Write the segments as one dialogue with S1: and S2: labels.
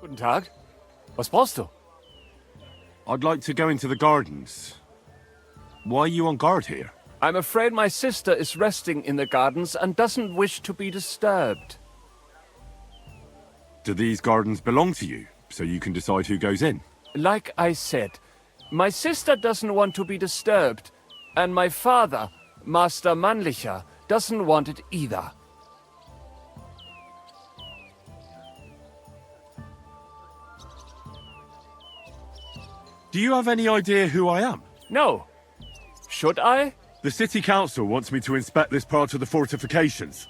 S1: Guten Tag. Was brauchst du?
S2: I'd like to go into the gardens. Why are you on guard here?
S1: I'm afraid my sister is resting in the gardens and doesn't wish to be disturbed.
S2: Do these gardens belong to you, so you can decide who goes in?
S1: Like I said, my sister doesn't want to be disturbed, and my father, Master Mannlicher, doesn't want it either.
S2: Do you have any idea who I am?
S1: No. Should I?
S2: The city council wants me to inspect this part of the fortifications.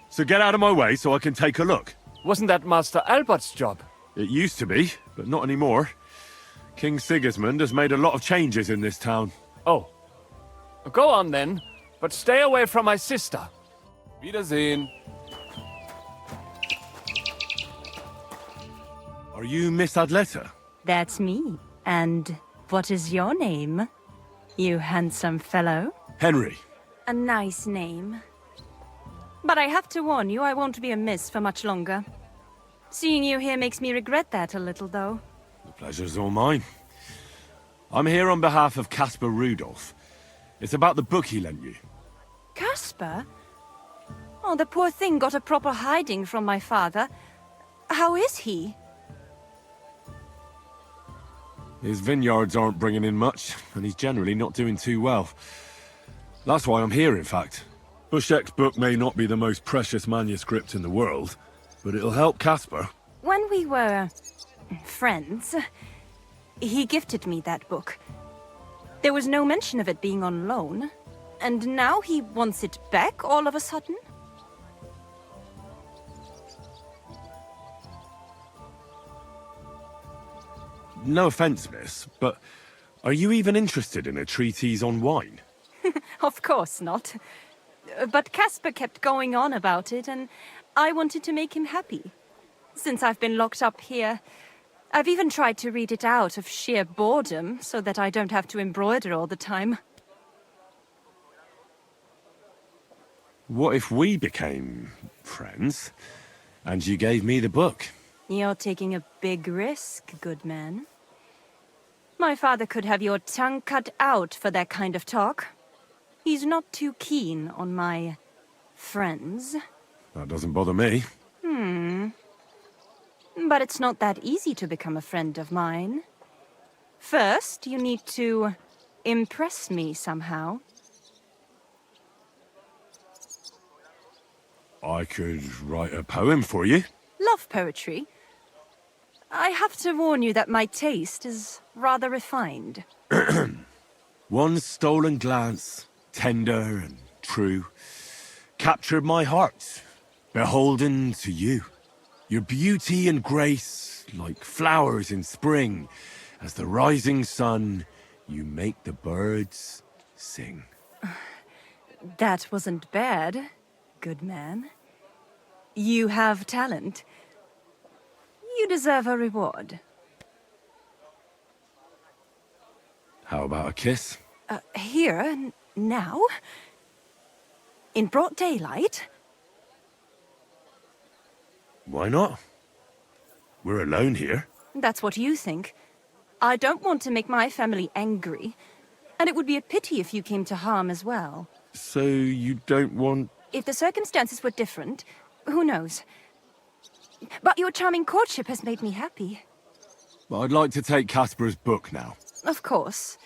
S2: So get out of my way so I can take a look.
S1: Wasn't that Master Albert's job?
S2: It used to be, but not anymore. King Sigismund has made a lot of changes in this town.
S1: Oh. Go on then, but stay away from my sister. Wiedersehen.
S2: Are you Miss Adletta?
S3: That's me. And what is your name, you handsome fellow?
S2: Henry.
S3: A nice name. But I have to warn you, I won't be a miss for much longer. Seeing you here makes me regret that a little, though.
S2: The pleasure's all mine. I'm here on behalf of Caspar Rudolph. It's about the book he lent you.
S3: Caspar? Oh, the poor thing got a proper hiding from my father. How is he?
S2: His vineyards aren't bringing in much, and he's generally not doing too well. That's why I'm here, in fact. Bushek's book may not be the most precious manuscript in the world, but it'll help Caspar.
S3: When we were friends, he gifted me that book. There was no mention of it being on loan, and now he wants it back all of a sudden?
S2: No offense, miss, but are you even interested in a treatise on wine?
S3: Of course not. But Caspar kept going on about it, and I wanted to make him happy. Since I've been locked up here, I've even tried to read it out of sheer boredom, so that I don't have to embroider all the time.
S2: What if we became friends, and you gave me the book?
S3: You're taking a big risk, good man. My father could have your tongue cut out for that kind of talk. He's not too keen on my friends.
S2: That doesn't bother me.
S3: But it's not that easy to become a friend of mine. First, you need to impress me somehow.
S2: I could write a poem for you.
S3: Love poetry. I have to warn you that my taste is rather refined.
S2: One stolen glance, tender and true, captured my heart, beholden to you. Your beauty and grace, like flowers in spring, as the rising sun, you make the birds sing.
S3: That wasn't bad, good man. You have talent. You deserve a reward.
S2: How about a kiss?
S3: Here, now? In broad daylight?
S2: Why not? We're alone here.
S3: That's what you think. I don't want to make my family angry. And it would be a pity if you came to harm as well.
S2: So you don't want...
S3: If the circumstances were different, who knows? But your charming courtship has made me happy.
S2: I'd like to take Caspar's book now.
S3: Of course.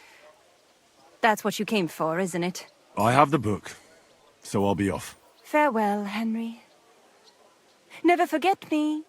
S3: That's what you came for, isn't it?
S2: I have the book, so I'll be off.
S3: Farewell, Henry. Never forget me.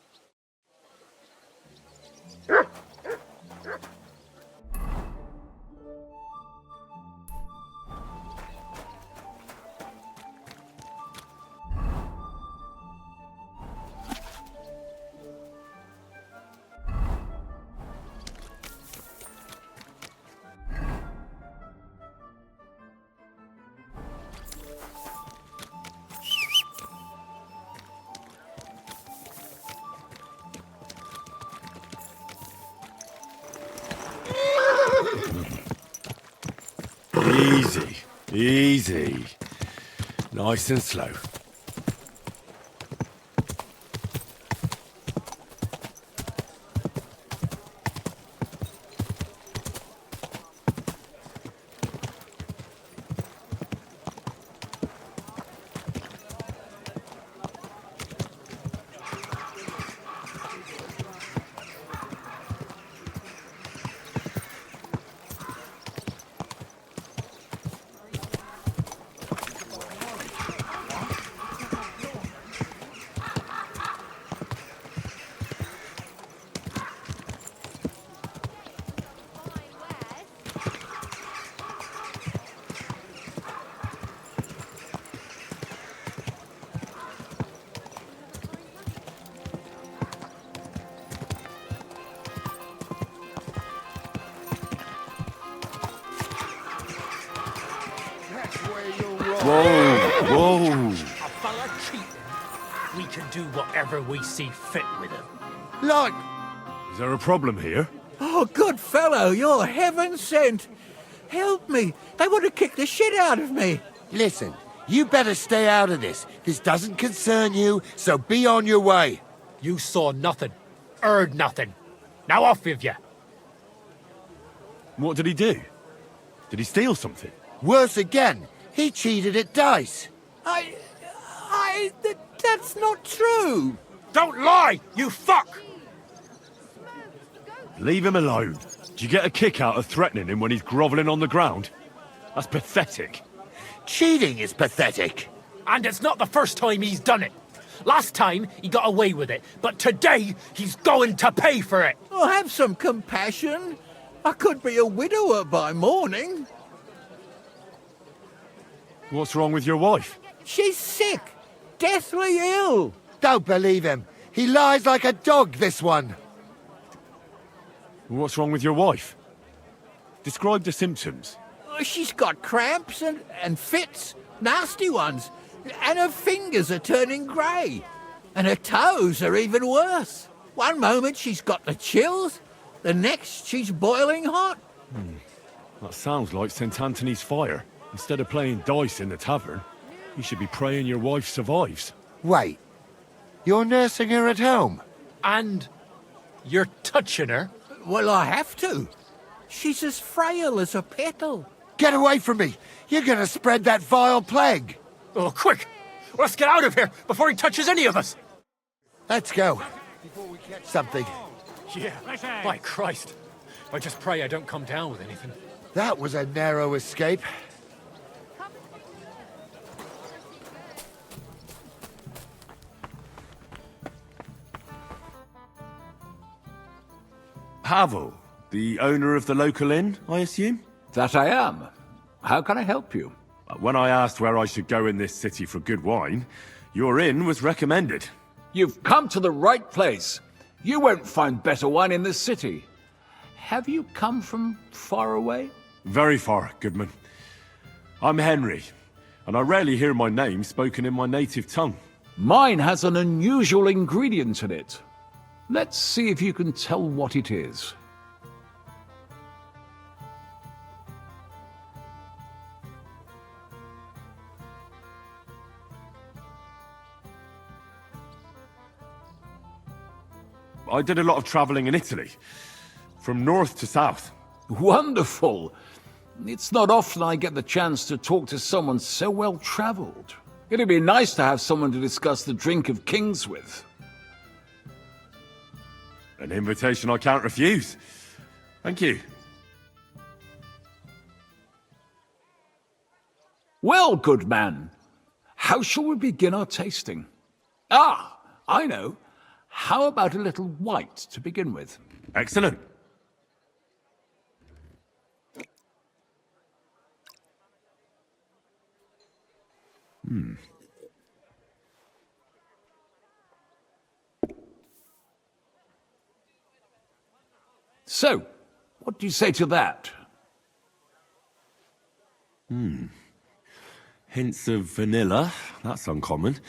S2: Easy. Easy. Nice and slow. Whoa, whoa.
S4: A fella cheating, we can do whatever we see fit with him.
S5: Like,
S2: Is there a problem here?
S5: oh, good fellow, you're heaven sent. Help me. They want to kick the shit out of me.
S6: Listen, you better stay out of this. This doesn't concern you, so be on your way.
S4: You saw nothing, heard nothing. Now off with you.
S2: What did he do? Did he steal something?
S6: Worse again, he cheated at dice.
S5: That's not true.
S4: Don't lie, you fuck!
S2: Leave him alone. Do you get a kick out of threatening him when he's grovelling on the ground? That's pathetic.
S6: Cheating is pathetic.
S4: And it's not the first time he's done it. Last time, he got away with it, but today, he's going to pay for it.
S5: Oh, have some compassion. I could be a widower by morning.
S2: What's wrong with your wife?
S5: She's sick. Deathly ill.
S6: Don't believe him. He lies like a dog, this one.
S2: What's wrong with your wife? Describe the symptoms.
S5: Oh, she's got cramps and fits. Nasty ones. And her fingers are turning grey. And her toes are even worse. One moment she's got the chills. The next she's boiling hot.
S2: That sounds like St. Anthony's fire. Instead of playing dice in the tavern, you should be praying your wife survives.
S6: Wait, you're nursing her at home?
S4: And you're touching her?
S5: Well, I have to. She's as frail as a petal.
S6: Get away from me. You're gonna spread that vile plague.
S4: Oh, quick! Let's get out of here before he touches any of us!
S6: Let's go. Before we catch something.
S4: Yeah, my Christ. I just pray I don't come down with anything.
S6: That was a narrow escape.
S2: Pavel, the owner of the local inn, I assume?
S7: That I am. How can I help you?
S2: When I asked where I should go in this city for good wine, your inn was recommended.
S7: You've come to the right place. You won't find better wine in this city. Have you come from far away?
S2: Very far, Goodman. I'm Henry, and I rarely hear my name spoken in my native tongue.
S7: Mine has an unusual ingredient in it. Let's see if you can tell what it is.
S2: I did a lot of traveling in Italy, from north to south.
S7: Wonderful. It's not often I get the chance to talk to someone so well-traveled. It'd be nice to have someone to discuss the drink of kings with.
S2: An invitation I can't refuse. Thank you.
S7: Well, good man, how shall we begin our tasting? Ah, I know. How about a little white to begin with?
S2: Excellent.
S7: So, what do you say to that?
S2: Hints of vanilla. That's uncommon.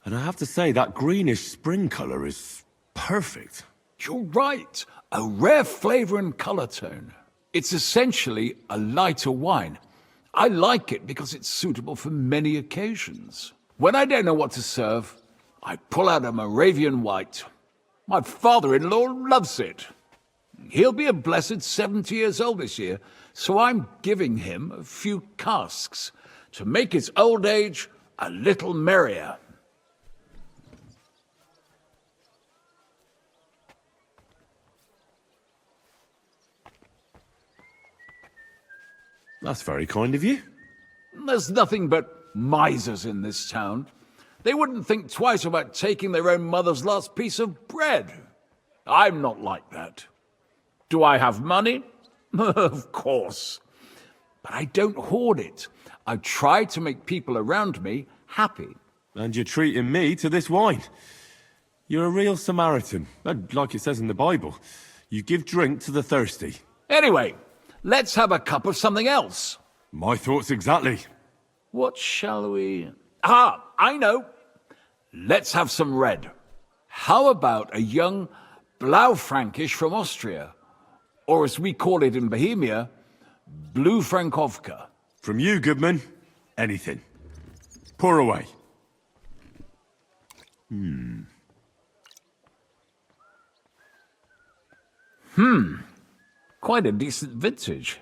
S2: And I have to say, that greenish spring colour is perfect.
S7: You're right. A rare flavor and color tone. It's essentially a lighter wine. I like it because it's suitable for many occasions. When I don't know what to serve, I pull out a Moravian white. My father-in-law loves it. He'll be a blessed 70 years old this year, so I'm giving him a few casks to make his old age a little merrier.
S2: That's very kind of you.
S7: There's nothing but misers in this town. They wouldn't think twice about taking their own mother's last piece of bread. I'm not like that. Do I have money? Of course. But I don't hoard it. I try to make people around me happy.
S2: And you're treating me to this wine. You're a real Samaritan. And like it says in the Bible, you give drink to the thirsty.
S7: Anyway, let's have a cup of something else.
S2: My thoughts exactly.
S7: What shall we... Ah, I know. Let's have some red. How about a young Blaufränkisch from Austria? Or as we call it in Bohemia, Blue Frankovka.
S2: From you, Goodman, anything. Pour away.
S7: Quite a decent vintage.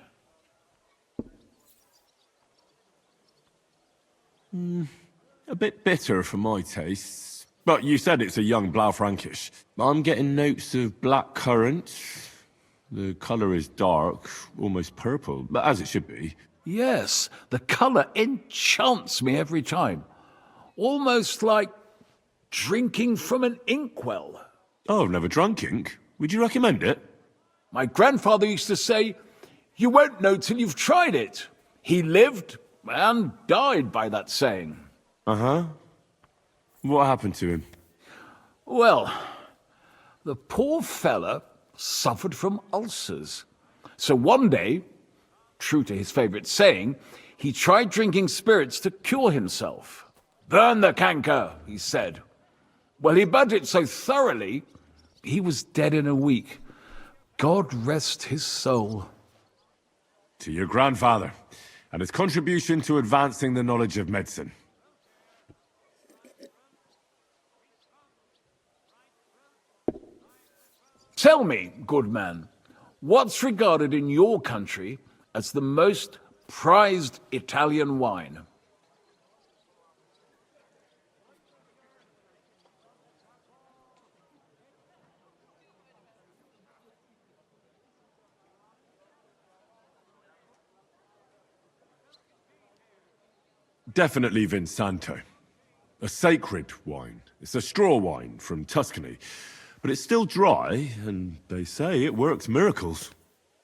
S2: A bit bitter for my tastes. But you said it's a young Blaufränkisch. I'm getting notes of black currant. The colour is dark, almost purple, but as it should be.
S7: Yes, the colour enchants me every time. Almost like drinking from an inkwell.
S2: Oh, I've never drunk ink. Would you recommend it?
S7: My grandfather used to say, "You won't know till you've tried it." He lived and died by that saying.
S2: Uh-huh. What happened to him?
S7: Well, the poor fella suffered from ulcers. So one day, true to his favourite saying, he tried drinking spirits to cure himself. "Burn the canker," he said. Well, he burnt it so thoroughly, he was dead in a week. God rest his soul.
S2: To your grandfather, and his contribution to advancing the knowledge of medicine.
S7: Tell me, good man, what's regarded in your country as the most prized Italian wine?
S2: Definitely Vinsanto. A sacred wine. It's a straw wine from Tuscany. But it's still dry, and they say it works miracles.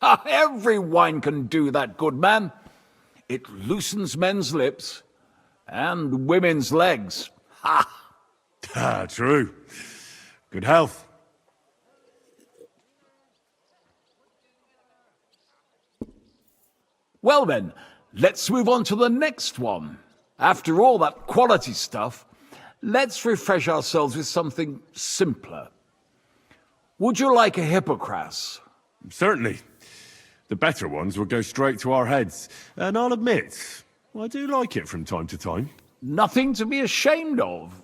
S7: Every wine can do that, good man. It loosens men's lips and women's legs. Ha!
S2: Ah, true. Good health.
S7: Well then, let's move on to the next one. After all that quality stuff, let's refresh ourselves with something simpler. Would you like a Hippocras?
S2: Certainly. The better ones will go straight to our heads. And I'll admit, I do like it from time to time.
S7: Nothing to be ashamed of.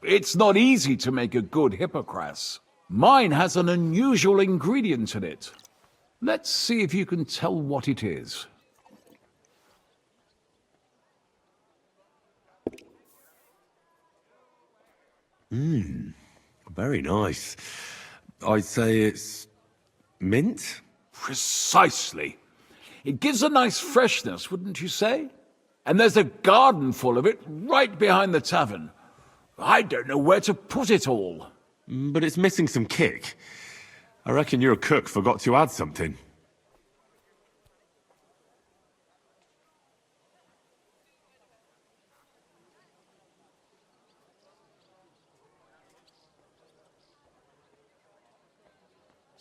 S7: It's not easy to make a good Hippocras. Mine has an unusual ingredient in it. Let's see if you can tell what it is.
S2: Very nice. I'd say it's mint?
S7: Precisely. It gives a nice freshness, wouldn't you say? And there's a garden full of it right behind the tavern. I don't know where to put it all.
S2: But it's missing some kick. I reckon your cook forgot to add something.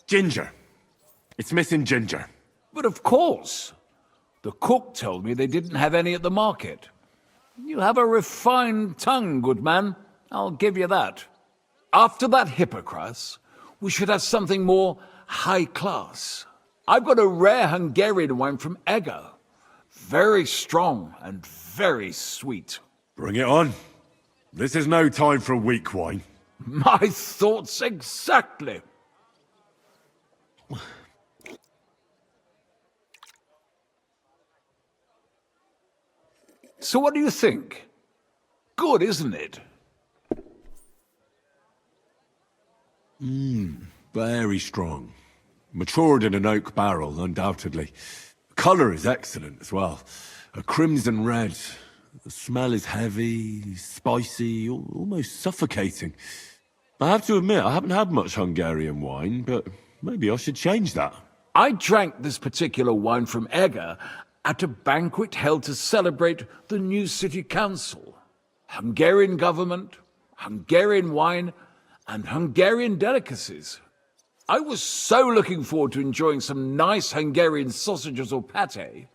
S2: Ginger. It's missing ginger.
S7: But of course. The cook told me they didn't have any at the market. You have a refined tongue, good man. I'll give you that. After that Hippocras, we should have something more high class. I've got a rare Hungarian wine from Eger. Very strong and very sweet.
S2: Bring it on. This is no time for weak wine.
S7: My thoughts exactly. So what do you think? Good, isn't it?
S2: Very strong. Matured in an oak barrel, undoubtedly. Colour is excellent as well. A crimson red. The smell is heavy, spicy, almost suffocating. I have to admit, I haven't had much Hungarian wine, but maybe I should change that.
S7: I drank this particular wine from Egger at a banquet held to celebrate the new city council. Hungarian government, Hungarian wine, and Hungarian delicacies. I was so looking forward to enjoying some nice Hungarian sausages or pate,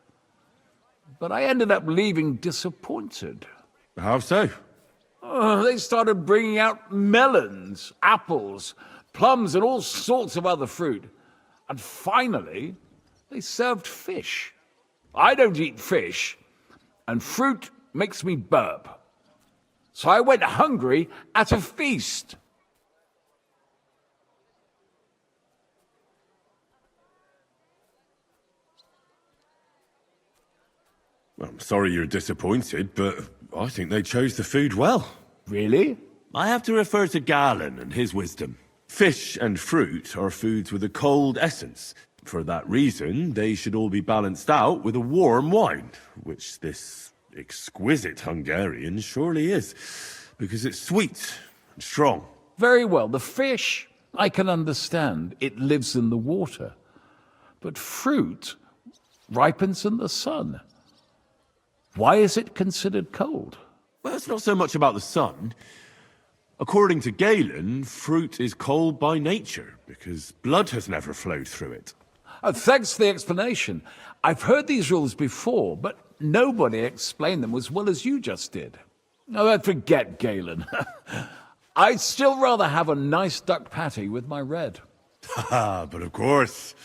S7: but I ended up leaving disappointed.
S2: How so?
S7: They started bringing out melons, apples, plums, and all sorts of other fruit. And finally, they served fish. I don't eat fish, and fruit makes me burp. So I went hungry at a feast.
S2: I'm sorry you're disappointed, but I think they chose the food well.
S7: Really?
S2: I have to refer to Galen and his wisdom. Fish and fruit are foods with a cold essence. For that reason, they should all be balanced out with a warm wine, which this exquisite Hungarian surely is, because it's sweet and strong.
S7: Very well. The fish, I can understand. It lives in the water. But fruit ripens in the sun. Why is it considered cold?
S2: Well, it's not so much about the sun. According to Galen, fruit is cold by nature, because blood has never flowed through it.
S7: Thanks for the explanation. I've heard these rules before, but nobody explained them as well as you just did. Oh, forget Galen. I'd still rather have a nice duck patty with my red.
S2: But of course,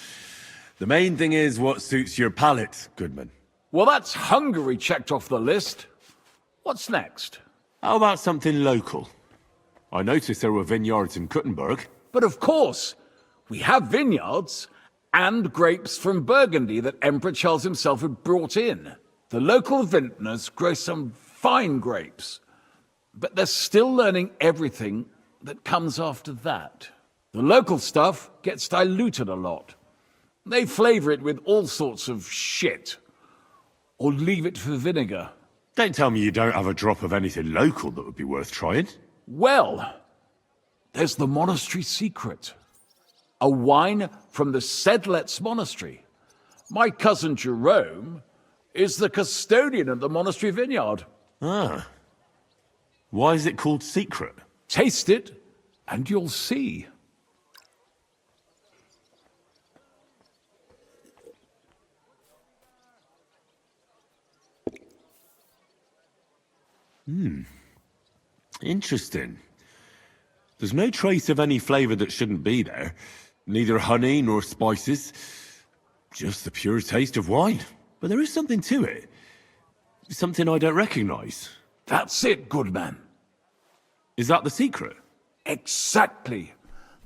S2: the main thing is what suits your palate, Goodman.
S7: Well, that's Hungary checked off the list. What's next?
S2: How about something local? I noticed there were vineyards in Kuttenberg.
S7: But of course, we have vineyards and grapes from Burgundy that Emperor Charles himself had brought in. The local vintners grow some fine grapes, but they're still learning everything that comes after that. The local stuff gets diluted a lot. They flavor it with all sorts of shit, or leave it for vinegar.
S2: Don't tell me you don't have a drop of anything local that would be worth trying.
S7: Well, there's the monastery secret. A wine from the Sedlets monastery. My cousin Jerome is the custodian of the monastery vineyard.
S2: Ah. Why is it called secret?
S7: Taste it, and you'll see.
S2: Interesting. There's no trace of any flavor that shouldn't be there. Neither honey nor spices. Just the pure taste of wine. But there is something to it. Something I don't recognize.
S7: That's it, good man.
S2: Is that the secret?
S7: Exactly.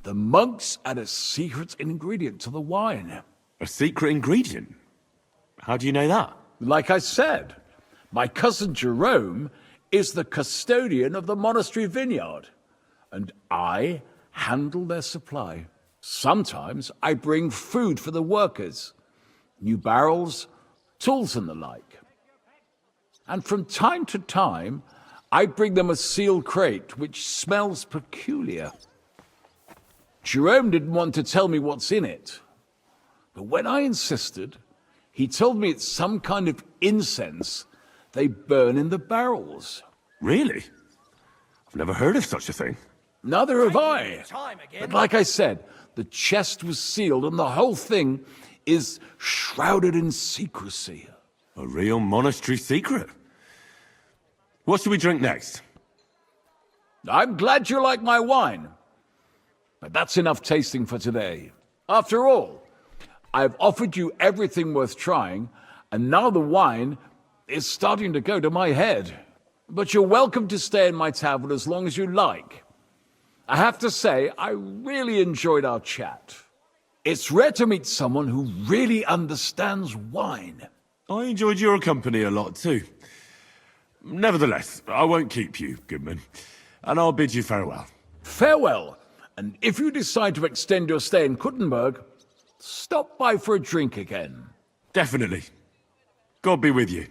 S7: The monks add a secret ingredient to the wine.
S2: A secret ingredient? How do you know that?
S7: Like I said, my cousin Jerome is the custodian of the monastery vineyard, and I handle their supply. Sometimes I bring food for the workers, new barrels, tools and the like. And from time to time, I bring them a sealed crate which smells peculiar. Jerome didn't want to tell me what's in it, but when I insisted, he told me it's some kind of incense they burn in the barrels.
S2: Really? I've never heard of such a thing.
S7: Neither have I. But like I said, the chest was sealed and the whole thing is shrouded in secrecy.
S2: A real monastery secret. What should we drink next?
S7: I'm glad you like my wine. But that's enough tasting for today. After all, I've offered you everything worth trying, and now the wine is starting to go to my head. But you're welcome to stay in my tavern as long as you like. I have to say, I really enjoyed our chat. It's rare to meet someone who really understands wine.
S2: I enjoyed your company a lot too. Nevertheless, I won't keep you, Goodman, and I'll bid you farewell.
S7: Farewell, and if you decide to extend your stay in Kuttenberg, stop by for a drink again.
S2: Definitely. God be with you.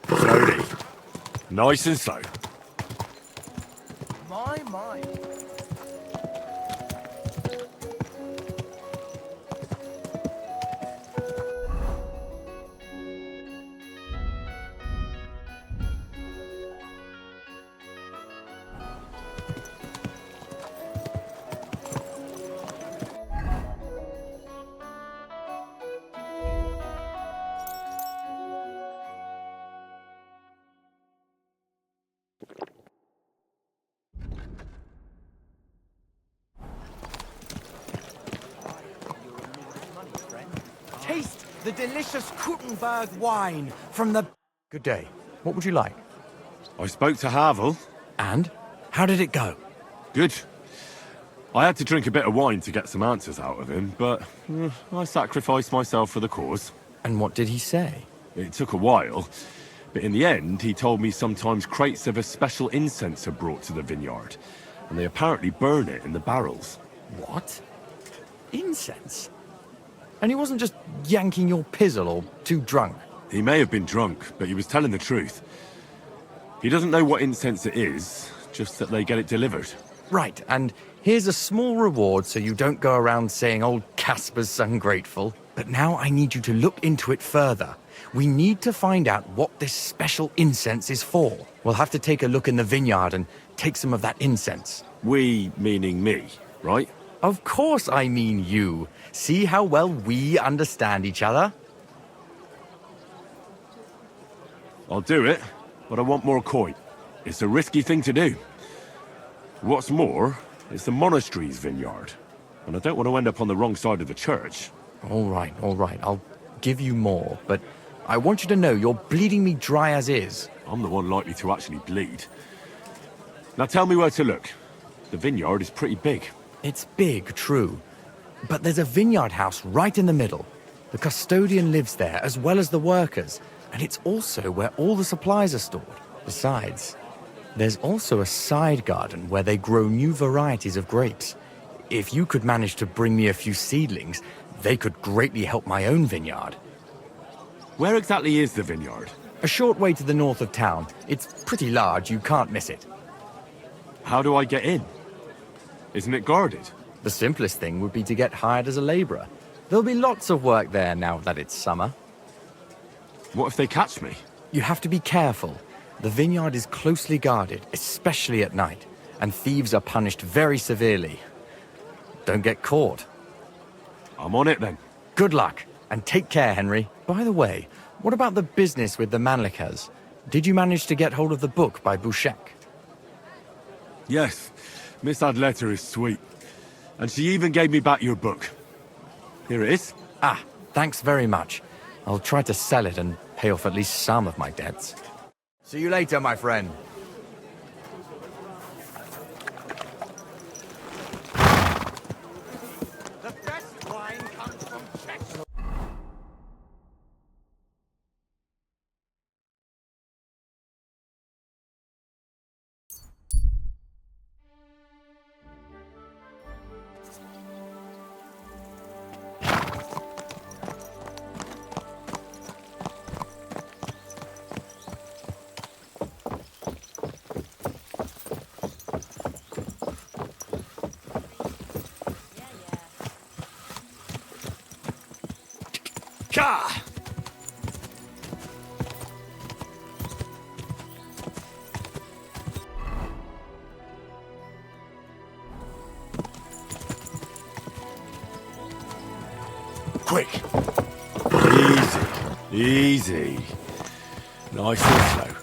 S2: Slowly. Nice and slow.
S1: My.
S8: Taste the delicious Kuttenberg wine from the... Good day. What would you like?
S2: I spoke to Havel.
S8: And? How did it go?
S2: Good. I had to drink a bit of wine to get some answers out of him, but I sacrificed myself for the cause.
S8: And what did he say?
S2: It took a while, but in the end, he told me sometimes crates of a special incense are brought to the vineyard, and they apparently burn it in the barrels.
S8: What? Incense? And he wasn't just yanking your pizzle or too drunk?
S2: He may have been drunk, but he was telling the truth. He doesn't know what incense it is, just that they get it delivered.
S8: Right, and here's a small reward so you don't go around saying old Casper's ungrateful. But now I need you to look into it further. We need to find out what this special incense is for. We'll have to take a look in the vineyard and take some of that incense.
S2: We, meaning me, right?
S8: Of course I mean you. See how well we understand each other?
S2: I'll do it, but I want more coin. It's a risky thing to do. What's more, it's the monastery's vineyard, and I don't want to end up on the wrong side of the church.
S8: All right. I'll give you more, but I want you to know you're bleeding me dry as is.
S2: I'm the one likely to actually bleed. Now tell me where to look. The vineyard is pretty big.
S8: It's big, true. But there's a vineyard house right in the middle. The custodian lives there, as well as the workers. And it's also where all the supplies are stored. Besides, there's also a side garden where they grow new varieties of grapes. If you could manage to bring me a few seedlings, they could greatly help my own vineyard.
S2: Where exactly is the vineyard?
S8: A short way to the north of town. It's pretty large, you can't miss it.
S2: How do I get in? Isn't it guarded?
S8: The simplest thing would be to get hired as a laborer. There'll be lots of work there now that it's summer.
S2: What if they catch me?
S8: You have to be careful. The vineyard is closely guarded, especially at night, and thieves are punished very severely. Don't get caught.
S2: I'm on it then.
S8: Good luck, and take care, Henry. By the way, what about the business with the Mannlichers? Did you manage to get hold of the book by Bouchek?
S2: Yes, Miss Adletter is sweet. And she even gave me back your book. Here it is.
S8: Ah, thanks very much. I'll try to sell it and pay off at least some of my debts. See you later, my friend.
S6: The best wine comes from Czech.
S2: Ka! quick. Easy. Easy. Nice and slow.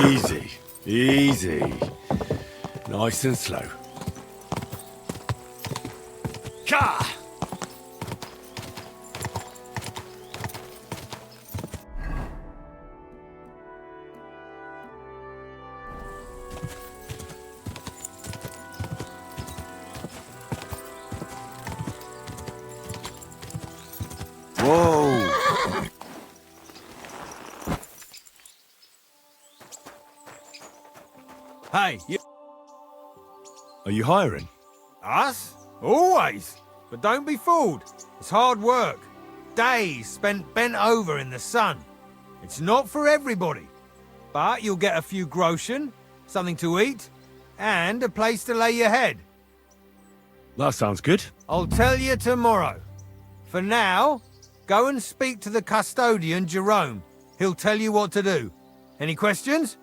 S2: Easy, easy. Nice and slow. Ka! Whoa!
S9: Hey, you...
S2: Are you hiring?
S9: Us? Always. But don't be fooled. It's hard work. Days spent bent over in the sun. It's not for everybody. But you'll get a few groschen, something to eat, and a place to lay your head.
S2: That sounds good.
S9: I'll tell you tomorrow. For now, go and speak to the custodian, Jerome. He'll tell you what to do. Any questions?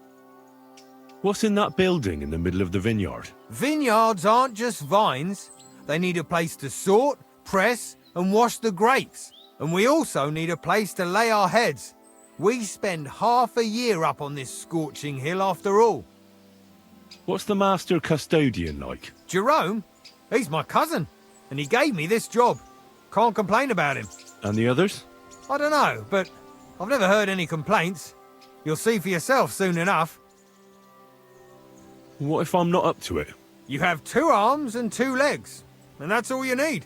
S2: What's in that building in the middle of the vineyard?
S9: Vineyards aren't just vines. They need a place to sort, press, and wash the grapes. And we also need a place to lay our heads. We spend half a year up on this scorching hill after all.
S2: What's the master custodian like?
S9: Jerome? He's my cousin, and he gave me this job. Can't complain about him.
S2: And the others?
S9: I don't know, but I've never heard any complaints. You'll see for yourself soon enough.
S2: What if I'm not up to it?
S9: You have 2 arms and 2 legs, and that's all you need.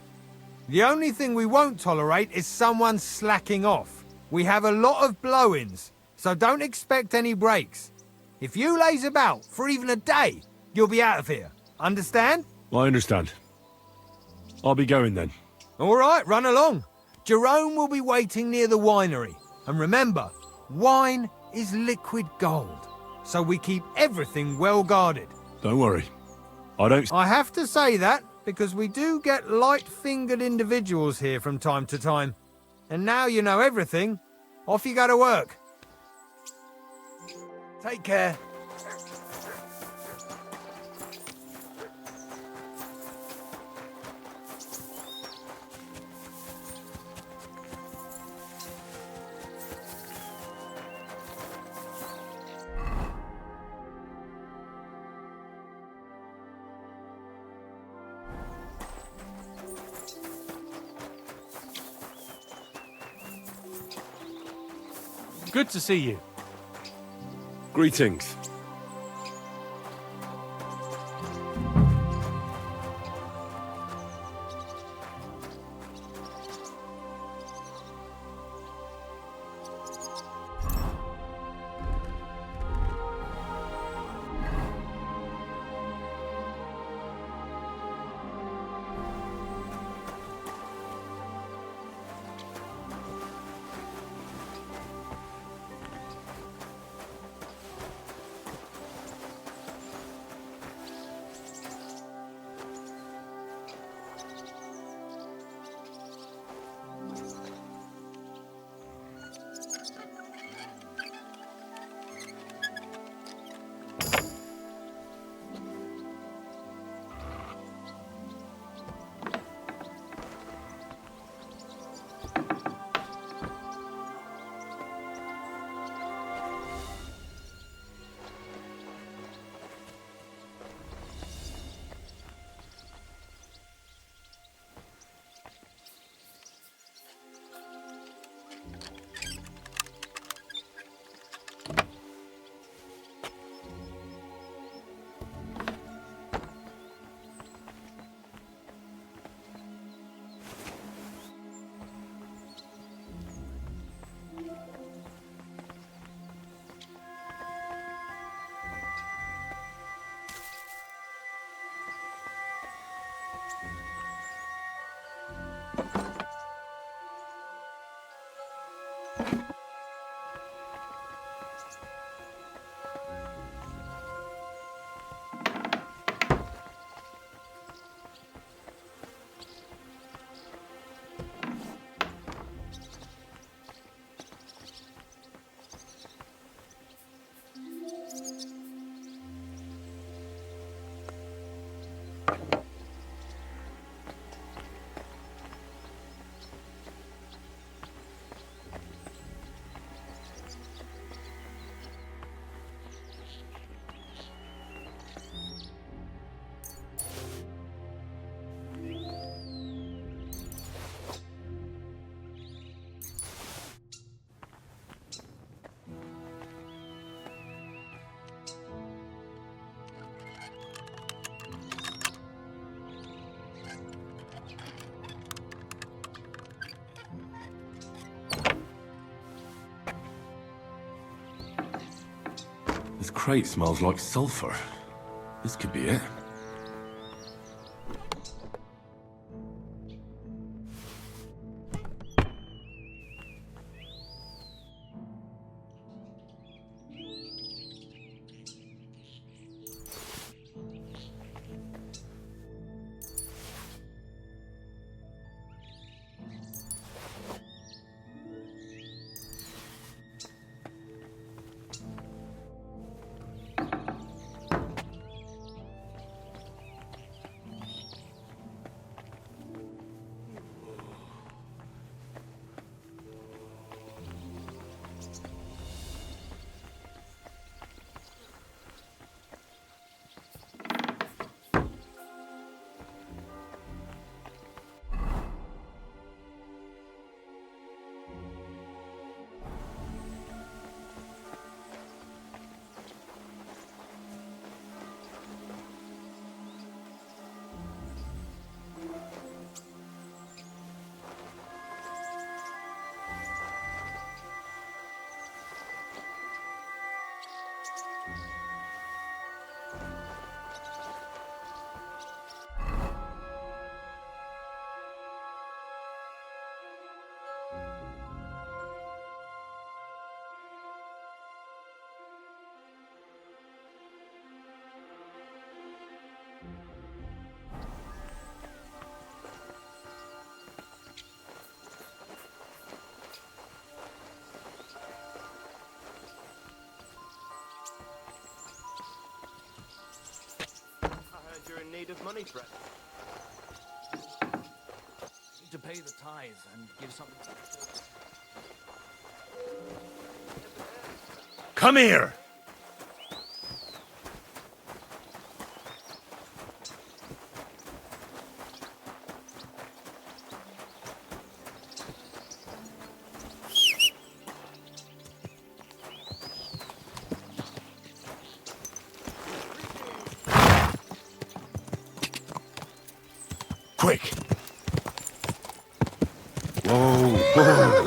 S9: The only thing we won't tolerate is someone slacking off. We have a lot of blow-ins, so don't expect any breaks. If you laze about for even a day, you'll be out of here. Understand?
S2: I understand. I'll be going then.
S9: All right, run along. Jerome will be waiting near the winery. And remember, wine is liquid gold, so we keep everything well guarded.
S2: Don't worry.
S9: I have to say that because we do get light-fingered individuals here from time to time. And now you know everything, off you go to work. Take care. Good to see you.
S2: Greetings. This crate smells like sulfur. This could be it.
S1: You're in need of money, Fred.
S8: Need to pay the tithes and give something.
S2: Come here! Quick! Whoa, whoa!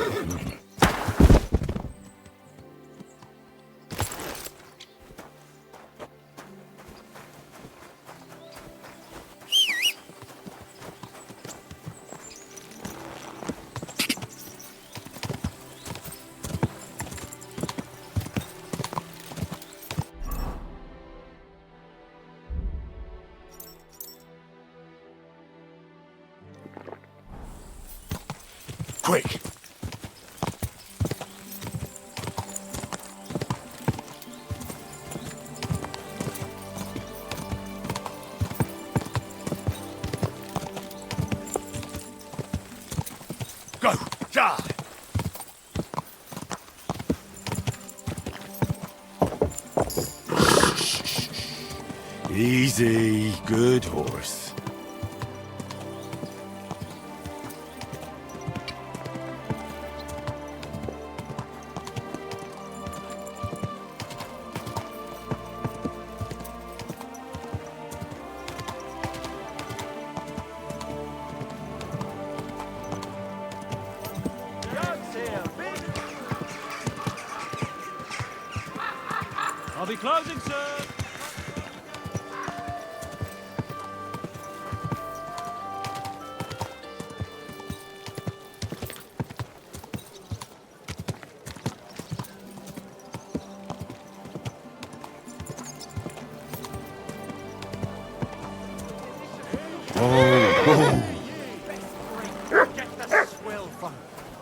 S2: Quick! Go! Ja! Easy, good horse.
S1: I'll be closing soon.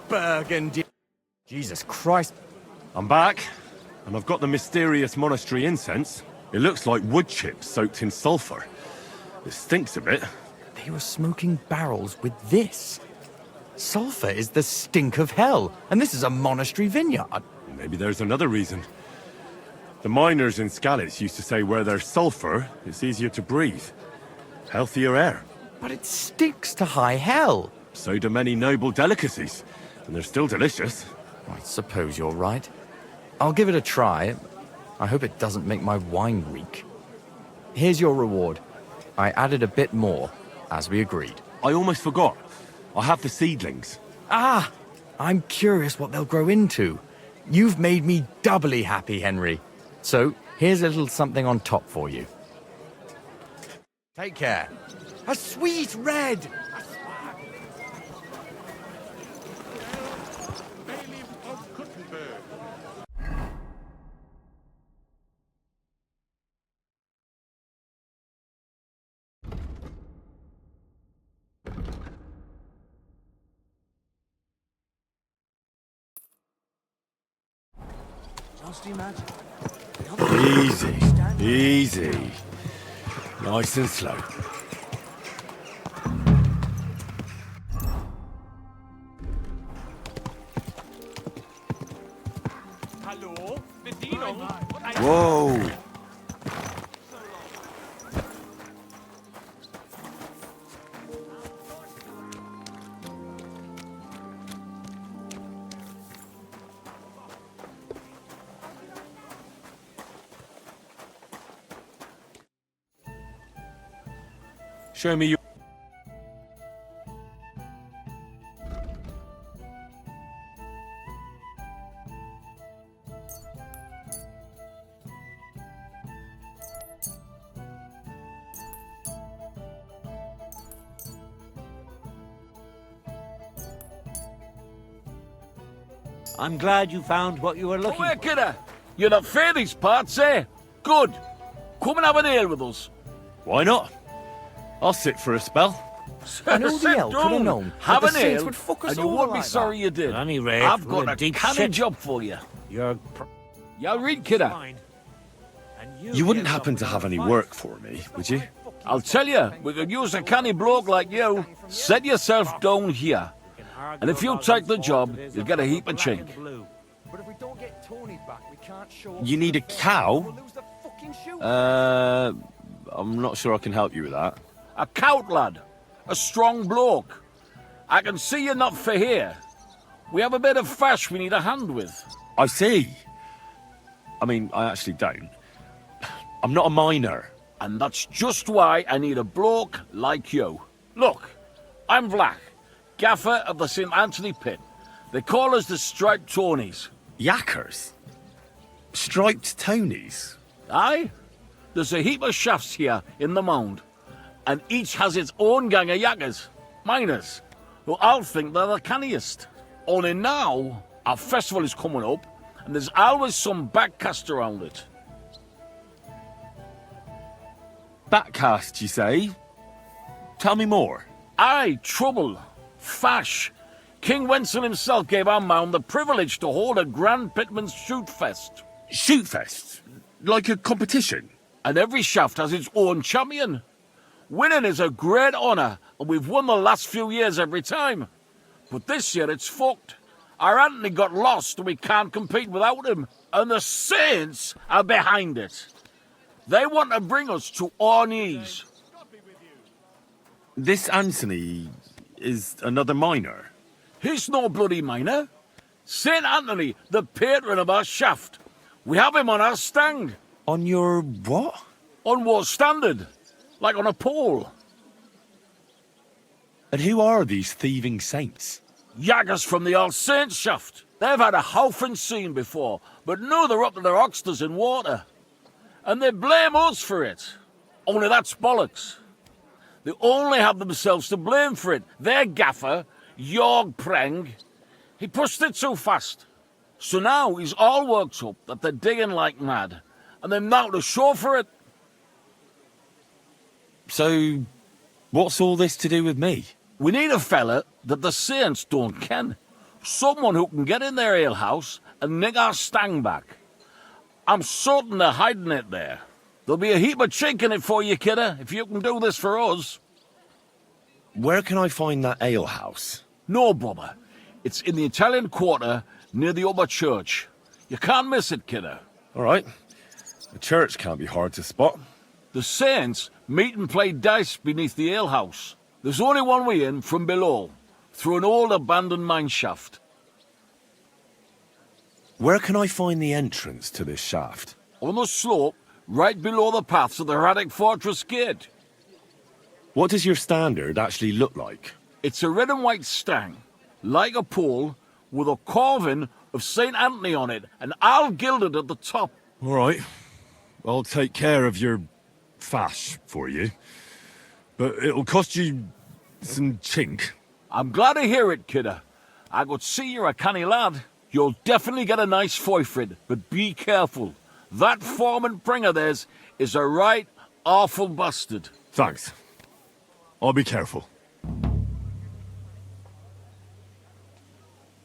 S8: Burgundy. Jesus Christ.
S2: I'm back, and I've got the mysterious monastery incense. It looks like wood chips soaked in sulfur. It stinks a bit.
S8: They were smoking barrels with this. Sulfur is the stink of hell, and this is a monastery vineyard.
S2: Maybe there's another reason. The miners in Skalitz used to say where there's sulfur, it's easier to breathe. Healthier air.
S8: But it sticks to high hell.
S2: So do many noble delicacies, and they're still delicious.
S8: I suppose you're right. I'll give it a try. I hope it doesn't make my wine reek. Here's your reward. I added a bit more, as we agreed.
S2: I almost forgot. I have the seedlings.
S8: Ah! I'm curious what they'll grow into. You've made me doubly happy, Henry. So, here's a little something on top for you. Take care. A sweet red!
S2: Easy, easy. Nice and slow. Whoa! Show me your...
S10: I'm glad you found what you were looking
S7: Come here,
S10: for.
S7: kidder. You're not fair these parts, eh? Good. Come and have an ale with us.
S2: Why not? I'll sit for a spell.
S8: I know the
S7: Sit
S8: elk could have
S7: down.
S8: known
S7: Have
S8: that
S7: an
S8: the Saints
S7: ale,
S8: would fuck us
S7: and you
S8: over
S7: won't be
S8: like
S7: sorry you did.
S10: At any rate,
S7: I've
S10: we're
S7: got
S10: in
S7: a
S10: deep
S7: canny
S10: shit.
S7: job for you.
S10: You're...
S7: Yeah, read, kidder.
S2: You wouldn't happen to have any work for me, would you?
S7: I'll tell you, we could use a canny bloke like you. Set yourself down here. And if you take the job, you'll get a heap of chink.
S8: But if we don't get Tony back, we can't show
S2: You need a cow?
S8: We'll lose the fucking shoot.
S2: I'm not sure I can help you with that.
S7: A cout lad. A strong bloke. I can see you're not for here. We have a bit of fash we need a hand with.
S2: I see. I mean, I actually don't. I'm not a miner.
S7: And that's just why I need a bloke like you. Look, I'm Vlach, gaffer of the St. Anthony Pit. They call us the Striped Tonys.
S2: Yackers? Striped Tonys?
S7: Aye? There's a heap of shafts here in the mound, and each has its own gang of yackers, miners, who all think they're the canniest. Only now, our festival is coming up, and there's always some backcast around it.
S2: Backcast, you say? Tell me more.
S7: Aye, trouble. Fash. King Wenzel himself gave our mound the privilege to hold a grand pitman's shoot fest.
S2: Shoot fest? Like a competition?
S7: And every shaft has its own champion. Winning is a great honour, and we've won the last few years every time. But this year it's fucked. Our Anthony got lost and we can't compete without him. And the Saints are behind it. They want to bring us to our knees.
S2: This Anthony is another miner.
S7: He's no bloody miner. St. Anthony, the patron of our shaft. We have him on our stand.
S2: On your what?
S7: On what standard? Like on a pole.
S2: And who are these thieving saints?
S7: Yaggers from the All Saints shaft. They've had a howfing scene before, but now they're up to their oxters in water. And they blame us for it. Only that's bollocks. They only have themselves to blame for it. Their gaffer, Jorg Preng, he pushed it too fast. So now he's all worked up that they're digging like mad, and they're now to show for it.
S2: So, What's all this to do with me?
S7: We need a fella that the saints don't ken. Someone who can get in their alehouse and nick our stang back. I'm certain they're hiding it there. There'll be a heap of chink in it for you, kidder, if you can do this for us.
S2: Where can I find that alehouse?
S7: No bother. It's in the Italian Quarter near the upper church. You can't miss it, kidder.
S2: All right. The church can't be hard to spot.
S7: The saints meet and play dice beneath the alehouse. There's only one way in from below, through an old abandoned mine shaft.
S2: Where can I find the entrance to this shaft?
S7: On the slope, right below the paths of the Haddock Fortress Gate.
S2: What does your standard actually look like?
S7: It's a red and white stang, like a pole, with a carving of St. Anthony on it, and owl gilded at the top.
S2: All right. I'll take care of your fash for you. But it'll cost you some chink.
S7: I'm glad to hear it, kidder. I could see you're a canny lad. You'll definitely get a nice foy for it, but be careful. That foreman pring of theirs is a right awful bastard.
S2: Thanks. I'll be careful.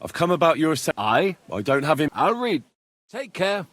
S2: I've come about your
S7: Aye?
S2: I don't have him.
S7: I'll read. Take care.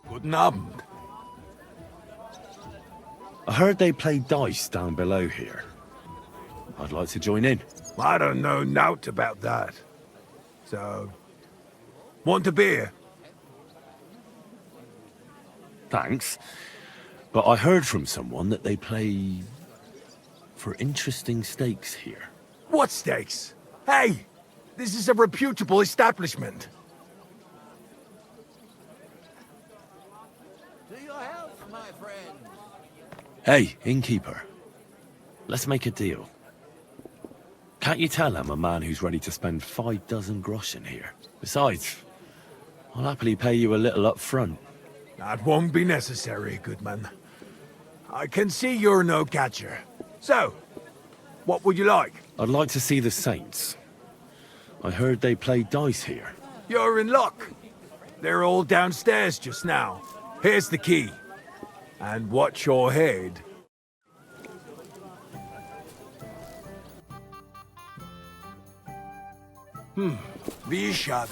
S2: Guten Abend. I heard they play dice down below here. I'd like to join in.
S11: I don't know nought about that. So, want a beer?
S2: Thanks. But I heard from someone that they play for interesting stakes here.
S11: What stakes? Hey, this is a reputable establishment.
S5: To your health, my friend.
S2: Hey, innkeeper. Let's make a deal. Can't you tell I'm a man who's ready to spend 5 dozen groschen here? Besides, I'll happily pay you a little up front.
S11: That won't be necessary, good man. I can see you're no catcher. So, what would you like?
S2: I'd like to see the Saints. I heard they play dice here.
S11: You're in luck. They're all downstairs just now. Here's the key. And watch your head. Wie schade.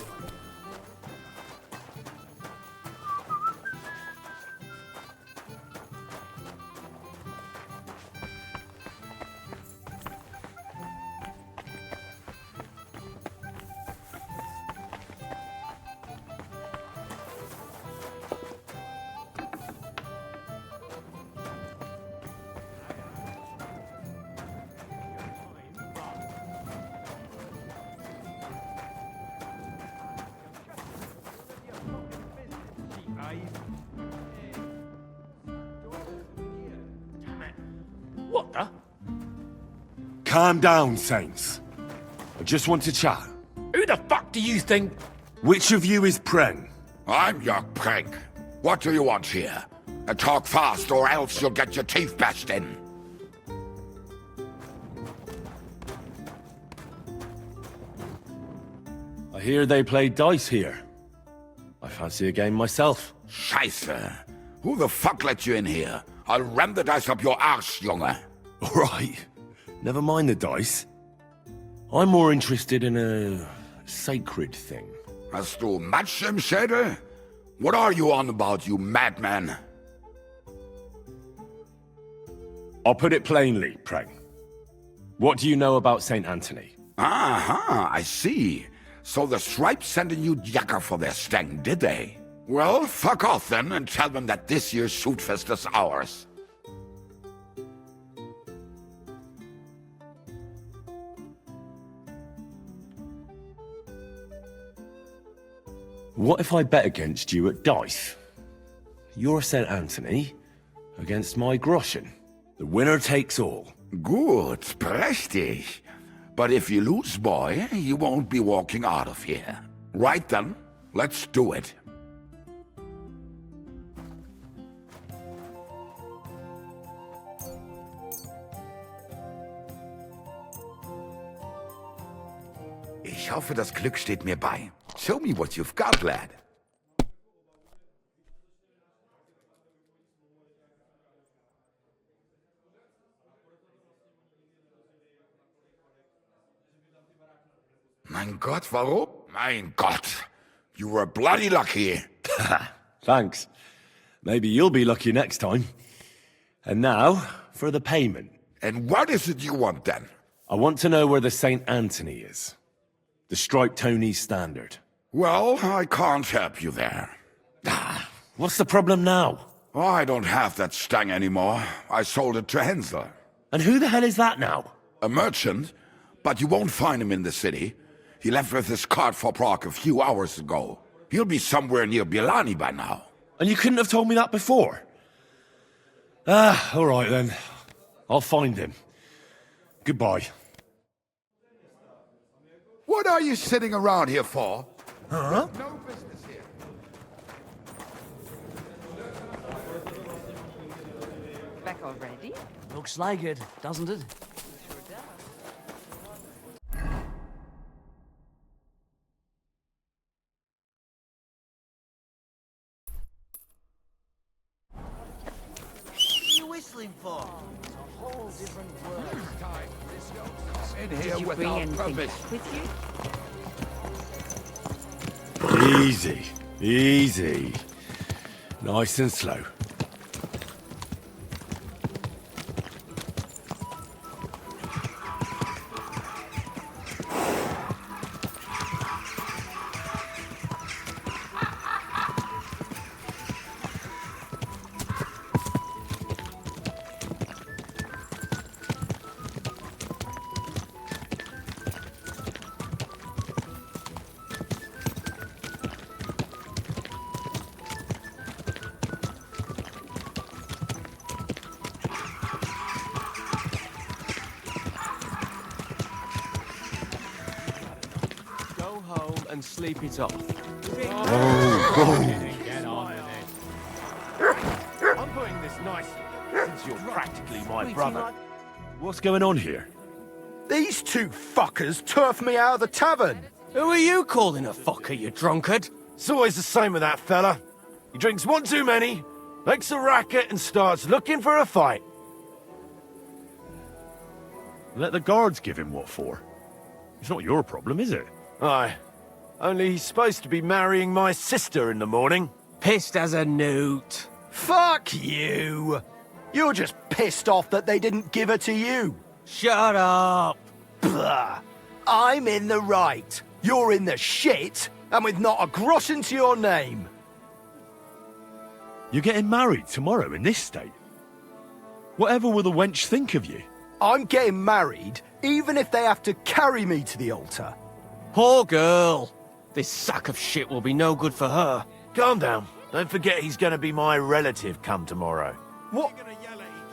S2: Calm down, Saints. just want to chat.
S4: Who the fuck do you think?
S2: Which of you is Preng?
S12: I'm your prank. What do you want here? And talk fast, or else you'll get your teeth bashed in.
S2: I hear they play dice here. I fancy a game myself.
S12: Scheiße. Who the fuck let you in here? I'll ram the dice up your arse, Junge.
S2: All right. Never mind the dice. I'm more interested in a sacred thing.
S12: Hast du Matsch im Schädel? What are you on about, you madman?
S2: I'll put it plainly, Preng. What do you know about St. Anthony?
S12: Aha, I see. So the Stripes sent a new Yacker for their stang, did they? Well, fuck off then and tell them that this year's shootfest is ours.
S2: What if I bet against you at dice? You're St. Anthony against my Groschen. The winner takes all.
S12: Good, prächtig. But if you lose, boy, you won't be walking out of here. Right then, let's do it. Ich hoffe, das Glück steht mir bei. Show me what you've got, lad. Mein Gott, warum? Mein Gott. You were bloody lucky.
S2: Thanks. Maybe you'll be lucky next time. And now, for the payment.
S12: And what is it you want then?
S2: I want to know where the St. Anthony is. The Striped Tony's standard.
S12: Well, I can't help you there.
S2: What's the problem now?
S12: Oh, I don't have that stang anymore. I sold it to Hensel.
S2: And who the hell is that now?
S12: A merchant, but you won't find him in the city. He left with his cart for Prague a few hours ago. He'll be somewhere near Bilani by now.
S2: And you couldn't have told me that before? All right then. I'll find him. Goodbye.
S12: What are you sitting around here for?
S11: Huh?
S12: No business here.
S3: Back already?
S10: Looks like it, doesn't it?
S6: Whistling for? It's a whole different world.
S12: In here
S3: Did you bring
S12: without
S3: anything
S12: permission.
S3: back with you?
S2: Easy. Easy. Nice and slow.
S1: And sleep it off.
S2: Get on
S1: with it. I'm putting this nicely, since you're practically my brother.
S2: What's going on here?
S11: These two fuckers turfed me out of the tavern.
S4: Who are you calling a fucker, you drunkard?
S11: It's always the same with that fella. He drinks one too many, makes a racket, and starts looking for a fight.
S2: Let the guards give him what for. It's not your problem, is it?
S11: Aye. Only he's supposed to be marrying my sister in the morning.
S4: Pissed as a newt.
S11: Fuck you! You're just pissed off that they didn't give her to you.
S4: Shut up.
S11: Blah. I'm in the right. You're in the shit, and with not a groschen to your name.
S2: You're getting married tomorrow in this state? Whatever will the wench think of you?
S11: I'm getting married, even if they have to carry me to the altar.
S4: Poor girl. This sack of shit will be no good for her.
S11: Calm down. Don't forget he's gonna be my relative come tomorrow. What?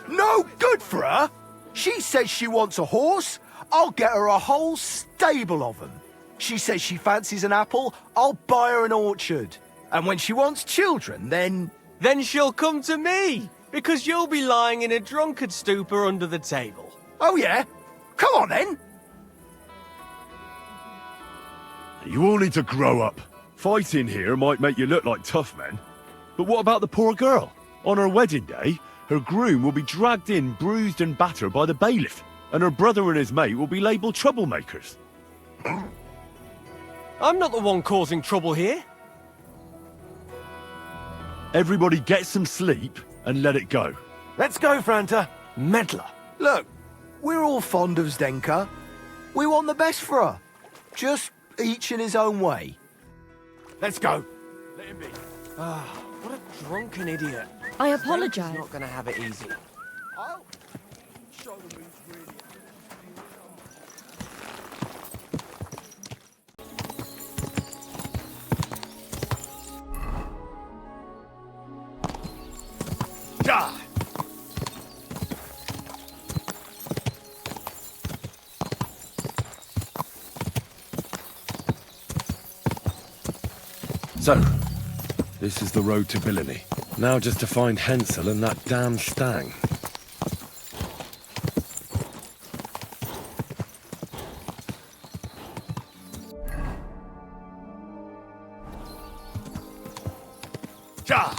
S11: No good for her? She says she wants a horse.
S13: I'll get her a whole stable of them. She says she fancies an apple, I'll buy her an orchard. And when she wants children, then...
S14: Then she'll come to me, because you'll be lying in a drunkard stupor under the table.
S13: Oh yeah? Come on then!
S2: You all need to grow up. Fighting here might make you look like tough men. But what about the poor girl? On her wedding day, her groom will be dragged in bruised and battered by the bailiff, and her brother and his mate will be labelled troublemakers.
S14: I'm not the one causing trouble here.
S2: Everybody get some sleep and let it go.
S13: Let's go, Franta. Meddler. Look, we're all fond of Zdenka. We want the best for her. Just each in his own way. Let's go.
S2: Let him be.
S14: What a drunken idiot.
S3: I
S14: He's
S3: apologize.
S14: not gonna have it easy.
S2: Die! So, this is the road to villainy. Now just to find Hensel and that damn stang. Die!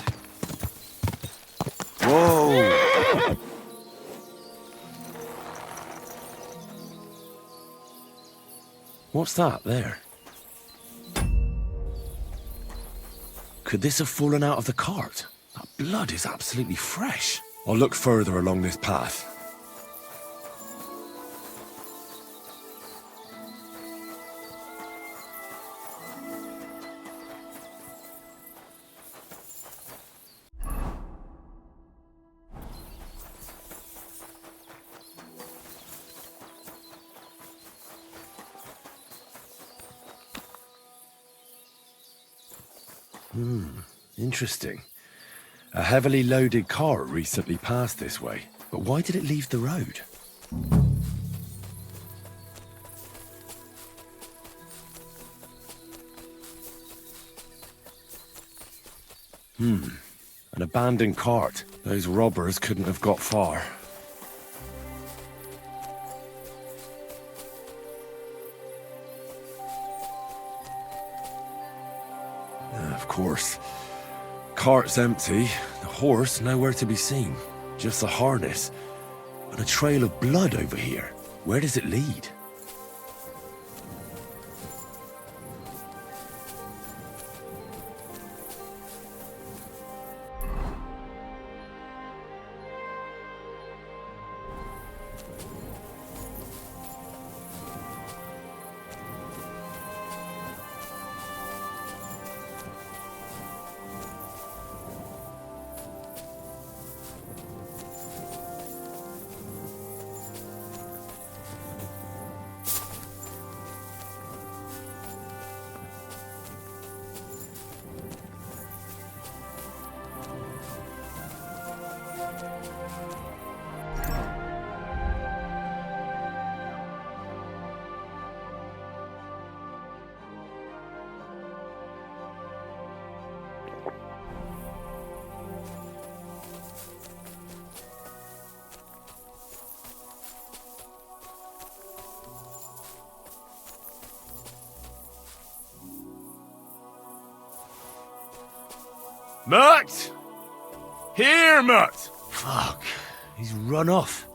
S2: Whoa! What's that there? Could this have fallen out of the cart? That blood is absolutely fresh. I'll look further along this path. Interesting. A heavily loaded car recently passed this way, but why did it leave the road? An abandoned cart. Those robbers couldn't have got far. Of course. Cart's empty, the horse nowhere to be seen. Just the harness. And a trail of blood over here. Where does it lead? Mutt! Here, Mutt! Fuck, he's run off.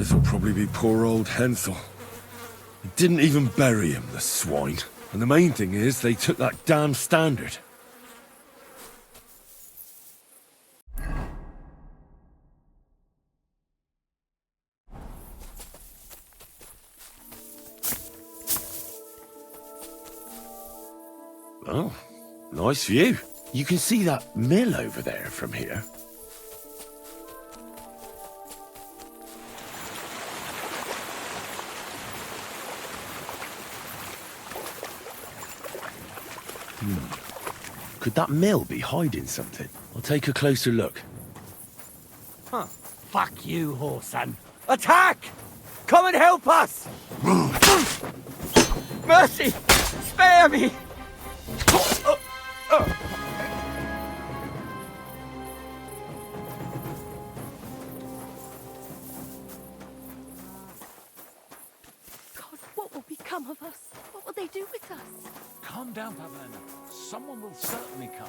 S2: This'll probably be poor old Hensel. They didn't even bury him, the swine. And the main thing is, they took that damn standard. Oh, nice view. You can see that mill over there from here. Could that mill be hiding something? I'll take a closer look.
S13: Huh. Fuck you, whoreson. Attack! Come and help us! Mercy! Spare me!
S3: God, what will become of us? What will they do with us?
S7: Calm down, Pavlena. Someone will certainly come.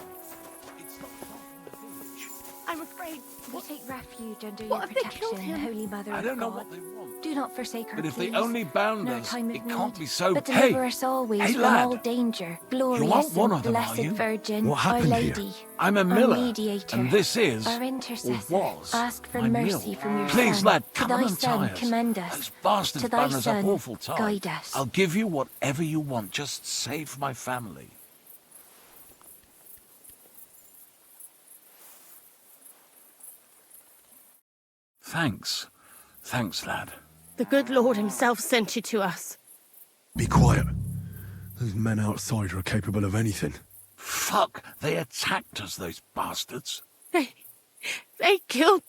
S7: It's not far from the village.
S3: I'm afraid.
S15: We take refuge under
S3: What
S15: your
S3: have they killed
S15: protection,
S3: him?
S15: Holy Mother
S7: I
S15: of
S7: don't know
S15: God.
S7: what they want.
S15: Do not forsake her,
S7: But if
S15: please.
S7: they only bound
S15: in our
S7: us,
S15: time of
S7: it
S15: need.
S7: can't be so...
S15: But
S7: Hey!
S15: deliver us always
S7: Hey,
S15: from
S7: lad!
S15: all danger.
S7: You
S15: Glorious
S7: aren't one
S15: and
S7: of them, are
S15: blessed
S7: you?
S15: Virgin,
S2: What
S15: Our
S2: happened here?
S15: Lady,
S7: I'm a
S15: our
S7: miller,
S15: mediator,
S7: and this is,
S15: our
S7: or
S15: intercessor.
S7: was,
S15: Ask for
S7: my
S15: mercy
S7: mill.
S15: from your
S7: Please,
S15: Son.
S7: lad,
S15: To
S7: come
S15: thy
S7: and
S15: Son,
S7: untie us.
S15: commend us.
S7: Those bastards
S15: To thy
S7: bound us up
S15: Son,
S7: awful time.
S15: guide us.
S7: I'll give you whatever you want. Just save my family. Thanks. Thanks, lad.
S16: The good Lord himself sent you to us.
S2: Be quiet. Those men outside are capable of anything.
S7: Fuck! They attacked us, those bastards.
S16: They killed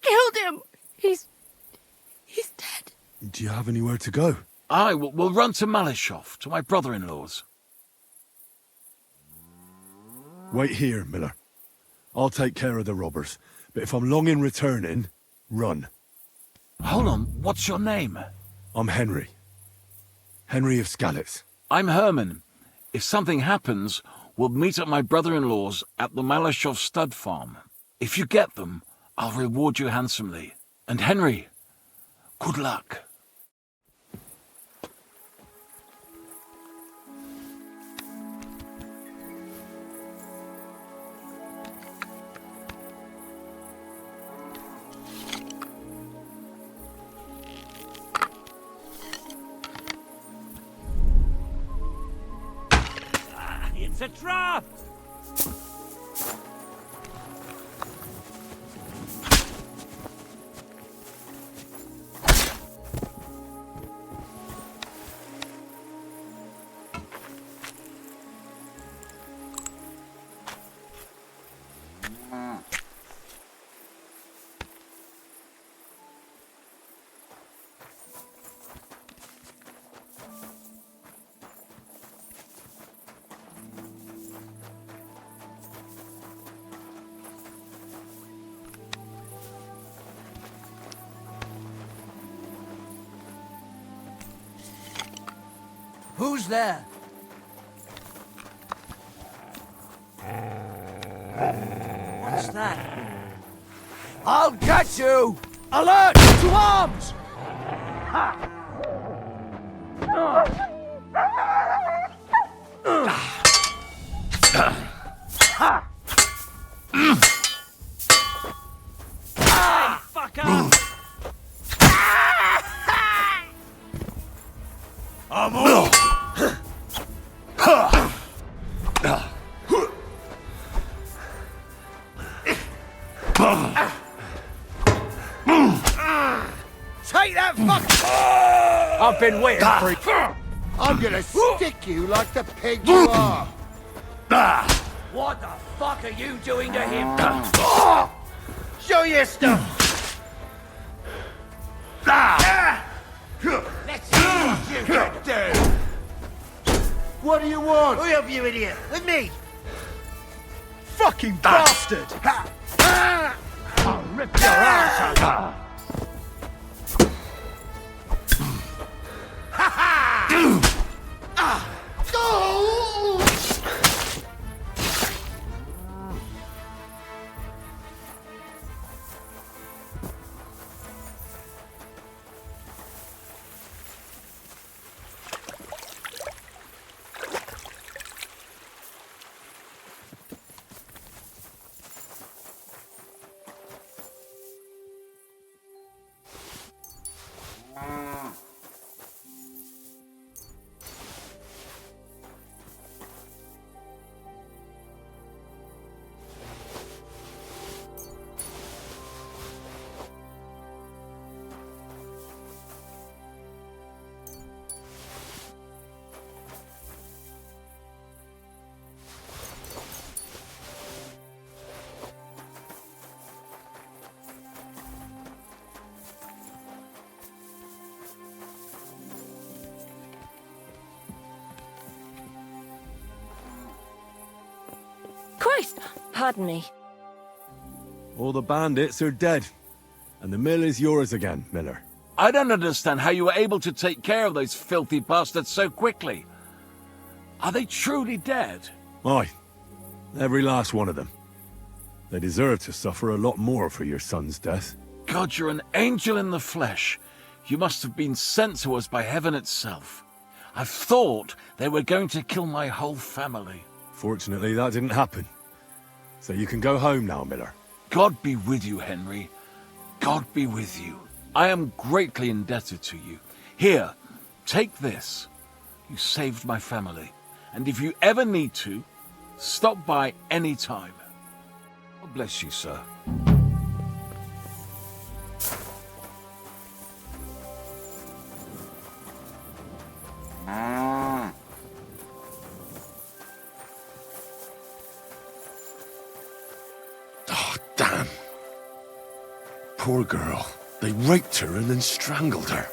S16: him. He's dead.
S2: Do you have anywhere to go?
S7: Aye, we'll run to Malishov, to my brother-in-law's.
S2: Wait here, Miller. I'll take care of the robbers. But if I'm long in returning, run.
S7: Hold on, what's your name?
S2: I'm Henry. Henry of Skalitz.
S7: I'm Herman. If something happens, we'll meet at my brother-in-law's at the Malishov stud farm. If you get them, I'll reward you handsomely. And Henry, good luck.
S13: It's a trap!
S10: Who's there? What's that?
S13: I'll get you! Alert! To arms! Fucker! I'm on! Take that fuck! I've been waiting for it.
S6: I'm gonna stick you like the pig you are.
S13: What the fuck are you doing to him? Show your stuff! Let's see what you can do!
S6: What do you want?
S13: Who help you, idiot? With me!
S11: Fucking bastard!
S13: I'll rip your ass out! Ha ha!
S16: Christ! Pardon me.
S2: All the bandits are dead, and the mill is yours again, Miller.
S7: I don't understand how you were able to take care of those filthy bastards so quickly. Are they truly dead?
S2: Aye. Every last one of them. They deserve to suffer a lot more for your son's death.
S7: God, you're an angel in the flesh. You must have been sent to us by heaven itself. I thought they were going to kill my whole family.
S2: Fortunately, that didn't happen. So you can go home now, Miller.
S7: God be with you, Henry. God be with you. I am greatly indebted to you. Here, take this. You saved my family. And if you ever need to, stop by any time. God bless you, sir.
S2: Oh, damn. Poor girl. They raped her and then strangled her.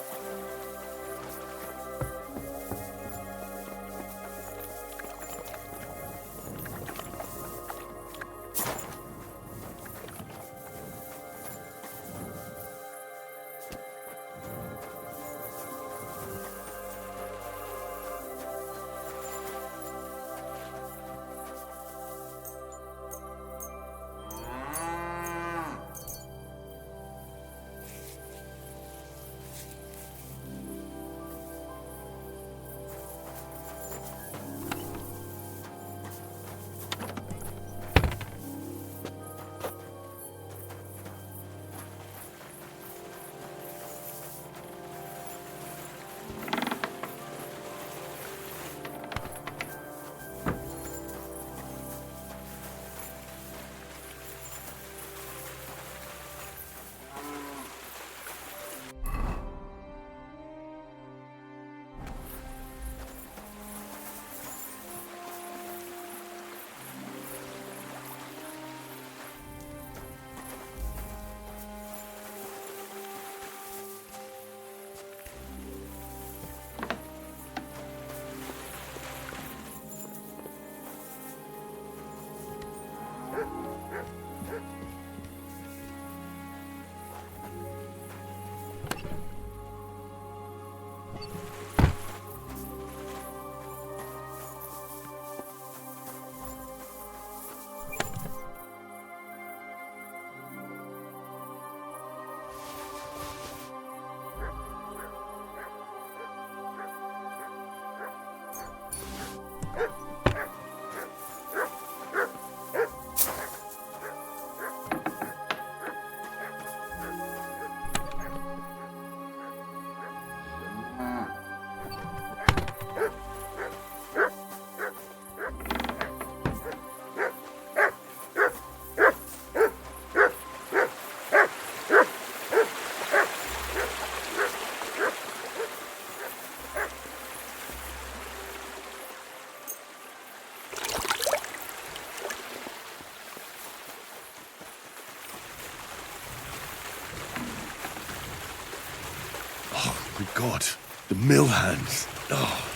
S2: My God, the mill hands. Oh,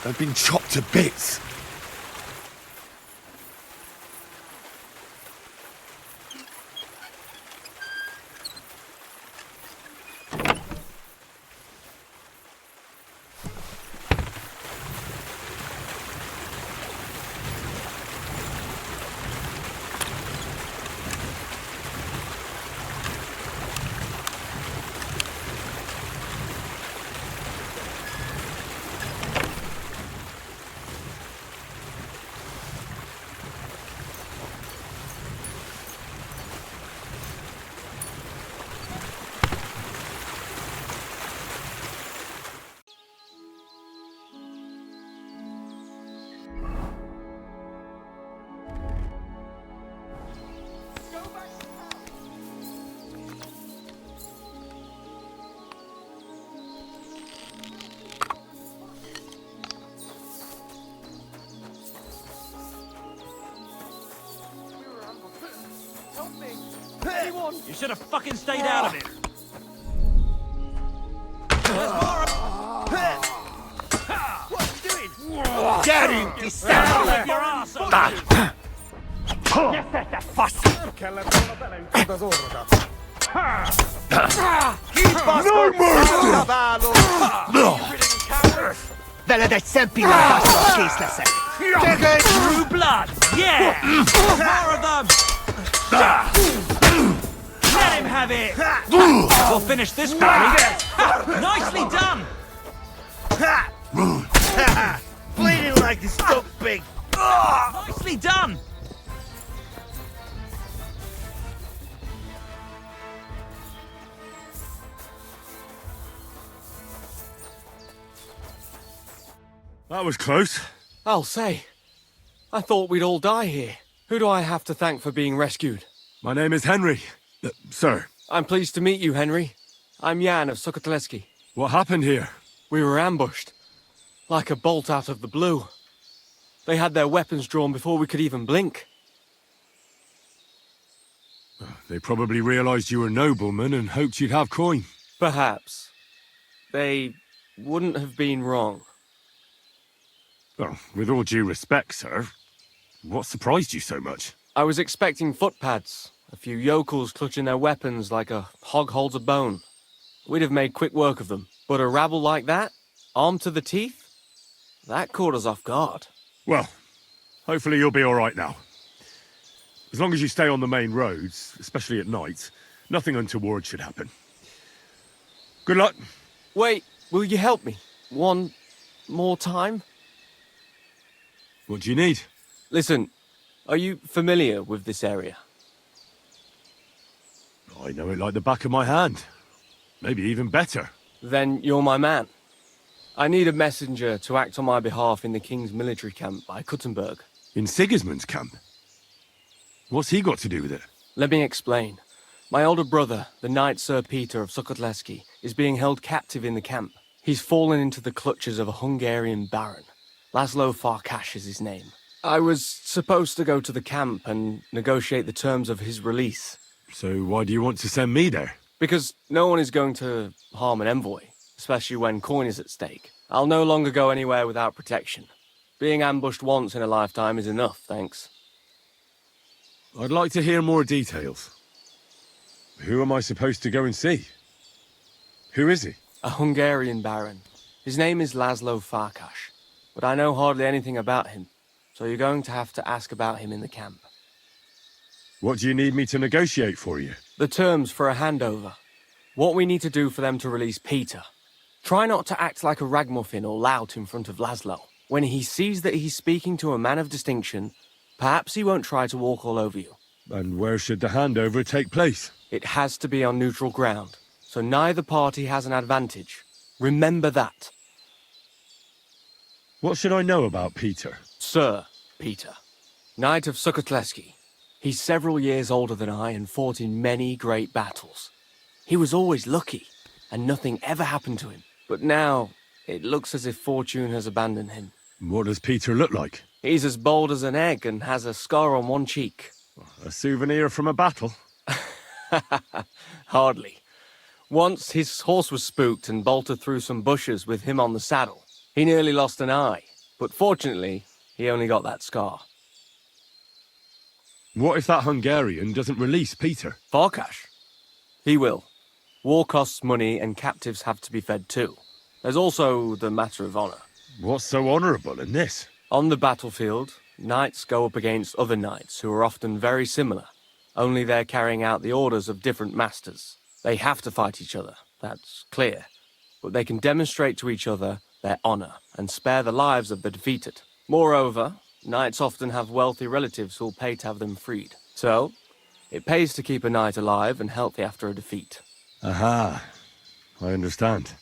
S2: they've been chopped to bits.
S4: You should have fucking stayed out of it.
S6: Get him!
S4: Your ass open.
S10: Vele sempi na kész leszek. True blood, yeah! More of them! Let him have it! We'll finish this quickly. Nicely done! Bleeding like a stuck pig. Nicely done!
S2: That was close.
S14: I'll say. I thought we'd all die here. Who do I have to thank for being rescued?
S2: My name is Henry. Sir.
S14: I'm pleased to meet you, Henry. I'm Jan of Sukotleski.
S2: What happened here?
S14: We were ambushed. Like a bolt out of the blue. They had their weapons drawn before we could even blink.
S2: They probably realized you were noblemen and hoped you'd have coin.
S14: Perhaps. They wouldn't have been wrong.
S2: Well, with all due respect, sir, what surprised you so much?
S14: I was expecting footpads, a few yokels clutching their weapons like a hog holds a bone. We'd have made quick work of them. But a rabble like that, armed to the teeth, that caught us off guard.
S2: Well, hopefully you'll be all right now. As long as you stay on the main roads, especially at night, nothing untoward should happen. Good luck.
S14: Wait, will you help me? One more time?
S2: What do you need?
S14: Listen, are you familiar with this area?
S2: I know it like the back of my hand. Maybe even better.
S14: Then you're my man. I need a messenger to act on my behalf in the King's military camp by Kuttenberg.
S2: In Sigismund's camp? What's he got to do with it?
S14: Let me explain. My older brother, the Knight Sir Peter of Sukotleski, is being held captive in the camp. He's fallen into the clutches of a Hungarian baron. Laszlo Farkash is his name. I was supposed to go to the camp and negotiate the terms of his release.
S2: So why do you want to send me there?
S14: Because no one is going to harm an envoy, especially when coin is at stake. I'll no longer go anywhere without protection. Being ambushed once in a lifetime is enough, thanks.
S2: I'd like to hear more details. Who am I supposed to go and see? Who is he?
S14: A Hungarian baron. His name is Laszlo Farkash, but I know hardly anything about him, so you're going to have to ask about him in the camp.
S2: What do you need me to negotiate for you?
S14: The terms for a handover. What we need to do for them to release Peter. Try not to act like a ragamuffin or lout in front of Laszlo. When he sees that he's speaking to a man of distinction, perhaps he won't try to walk all over you.
S2: And where should the handover take place?
S14: It has to be on neutral ground, so neither party has an advantage. Remember that.
S2: What should I know about Peter?
S14: Sir Peter, Knight of Sukotleski. He's several years older than I and fought in many great battles. He was always lucky, and nothing ever happened to him. But now, it looks as if fortune has abandoned him.
S2: What does Peter look like?
S14: He's as bold as an egg and has a scar on one cheek.
S2: A souvenir from a battle?
S14: Hardly. Once his horse was spooked and bolted through some bushes with him on the saddle. He nearly lost an eye, but fortunately, he only got that scar.
S2: What if that Hungarian doesn't release Peter?
S14: Farkash? He will. War costs money and captives have to be fed too. There's also the matter of honor.
S2: What's so honorable in this?
S14: On the battlefield, knights go up against other knights who are often very similar, only they're carrying out the orders of different masters. They have to fight each other, that's clear, but they can demonstrate to each other their honor and spare the lives of the defeated. Moreover, knights often have wealthy relatives who'll pay to have them freed. So, it pays to keep a knight alive and healthy after a defeat.
S2: Aha, I understand.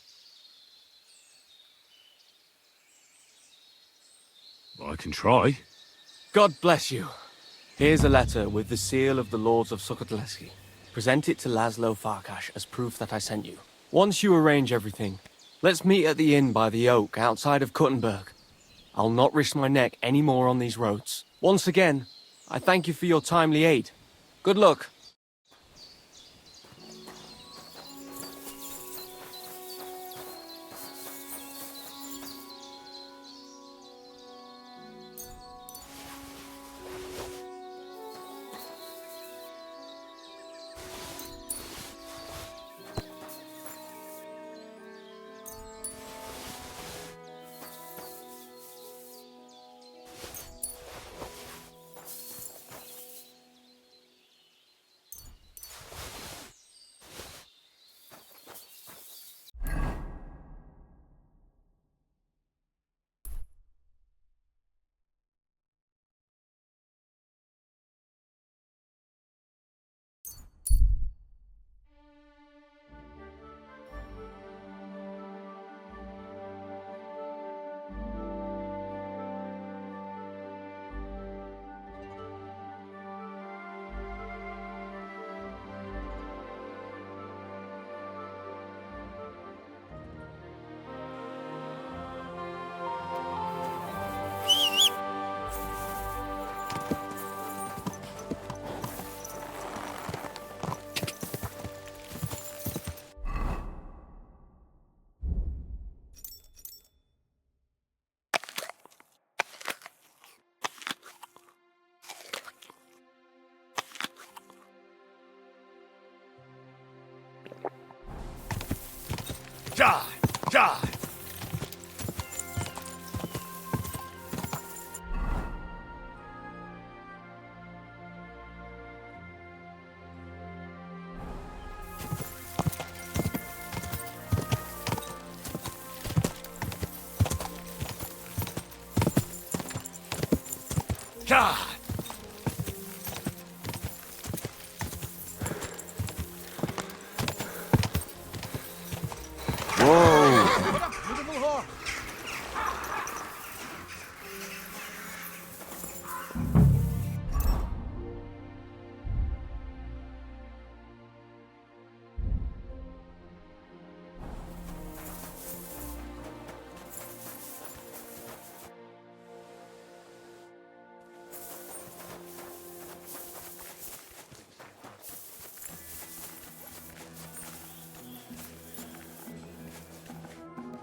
S2: I can try.
S14: God bless you. Here's a letter with the seal of the Lords of Sukotleski. Present it to Laszlo Farkash as proof that I sent you. Once you arrange everything, let's meet at the inn by the Oak outside of Kuttenberg. I'll not risk my neck any more on these roads. Once again, I thank you for your timely aid. Good luck.
S11: God!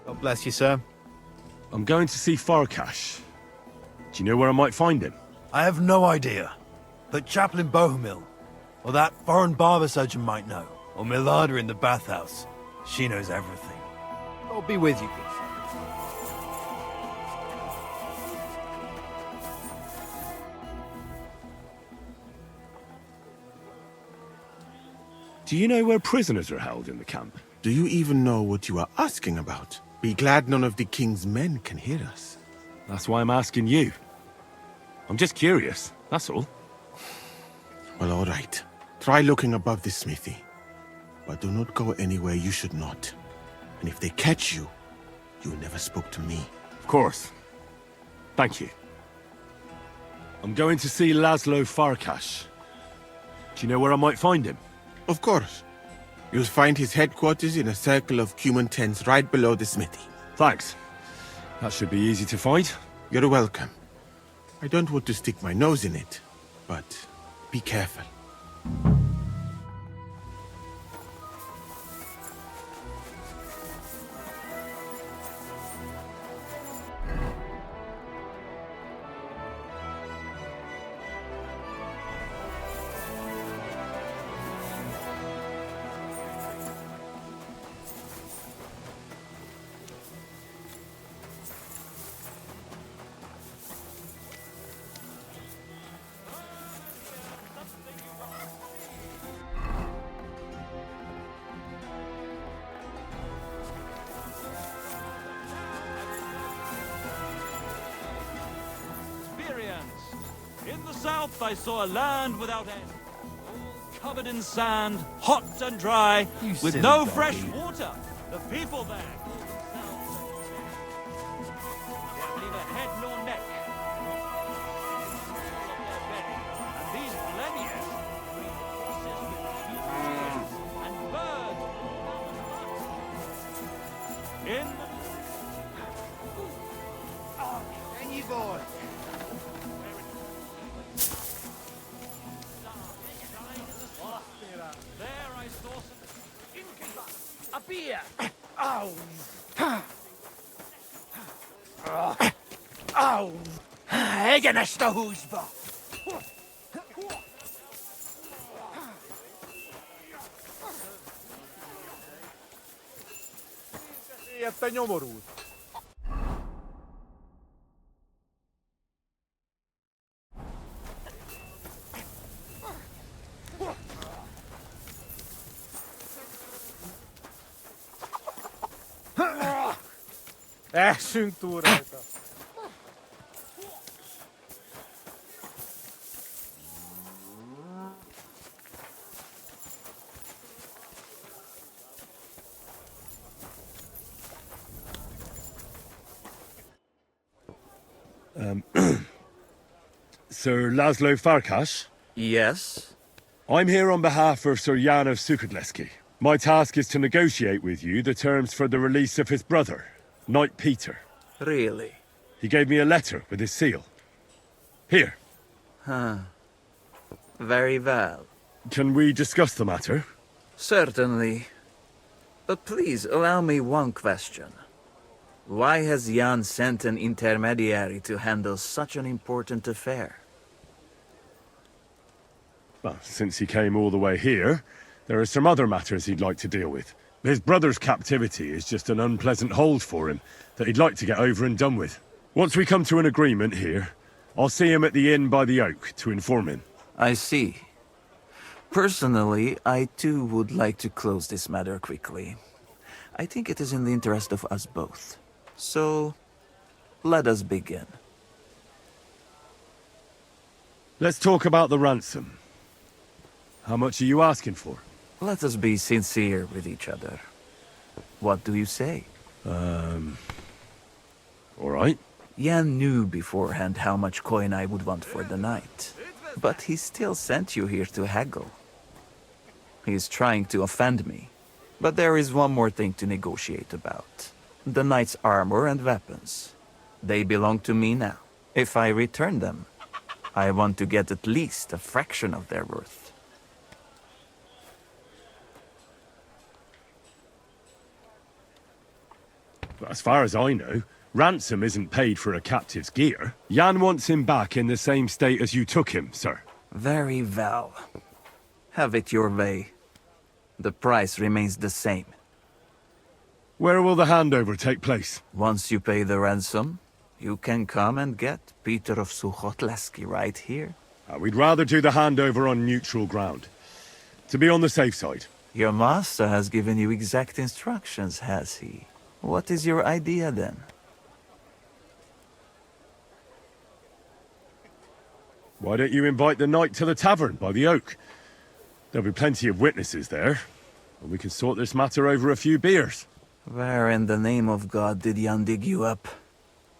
S8: God bless you, sir.
S2: I'm going to see Farkash. Do you know where I might find him?
S13: I have no idea. But Chaplain Bohemil, or that foreign barber surgeon might know, or Milada in the bathhouse. She knows everything.
S8: I'll be with you, good sir.
S2: Do you know where prisoners are held in the camp?
S17: Do you even know what you are asking about? Be glad none of the king's men can hear us.
S2: That's why I'm asking you. I'm just curious, that's all.
S17: Well, all right. Try looking above the smithy. But do not go anywhere you should not. And if they catch you, you never spoke to me.
S2: Of course. Thank you. I'm going to see Laszlo Farkash. Do you know where I might find him?
S17: Of course. You'll find his headquarters in a circle of cumin tents right below the smithy.
S2: Thanks. That should be easy to find.
S17: You're welcome. I don't want to stick my nose in it, but be careful.
S18: In the south I saw a land without end, all covered in sand, hot and dry, with no fresh water. The people there call themselves they have neither head nor neck. And these Blenius breed horses with 2 ears and birds without a in
S10: Can you boy?
S18: a beer.
S10: Au! Au! Egen nästa husba!
S13: Että nyomoruut. Syntuureita.
S2: Sir Laszlo Farkash?
S14: Yes?
S2: I'm here on behalf of Sir Jan of Sukadleski. My task is to negotiate with you the terms for the release of his brother, Knight Peter.
S14: Really?
S2: He gave me a letter with his seal. Here.
S14: Huh. Very well.
S2: Can we discuss the matter?
S14: Certainly. But please allow me one question. Why has Jan sent an intermediary to handle such an important affair?
S2: Well, since he came all the way here, there are some other matters he'd like to deal with. His brother's captivity is just an unpleasant hold for him that he'd like to get over and done with. Once we come to an agreement here, I'll see him at the inn by the oak to inform him.
S14: I see. Personally, I too would like to close this matter quickly. I think it is in the interest of us both. So, let us begin.
S2: Let's talk about the ransom. How much are you asking for?
S19: Let us be sincere with each other. What do you say?
S2: All right.
S19: Jan knew beforehand how much coin I would want for the night. But he still sent you here to haggle. He is trying to offend me. But there is one more thing to negotiate about. The knight's armor and weapons. They belong to me now. If I return them, I want to get at least a fraction of their worth.
S2: But as far as I know, ransom isn't paid for a captive's gear. Jan wants him back in the same state as you took him, sir.
S19: Very well. Have it your way. The price remains the same.
S2: Where will the handover take place?
S19: Once you pay the ransom, you can come and get Peter of Suchotleski right here.
S2: We'd rather do the handover on neutral ground. To be on the safe side.
S19: Your master has given you exact instructions, has he? What is your idea then?
S2: Why don't you invite the knight to the tavern by the oak? There'll be plenty of witnesses there, and we can sort this matter over a few beers.
S19: Where in the name of God did Jan dig you up?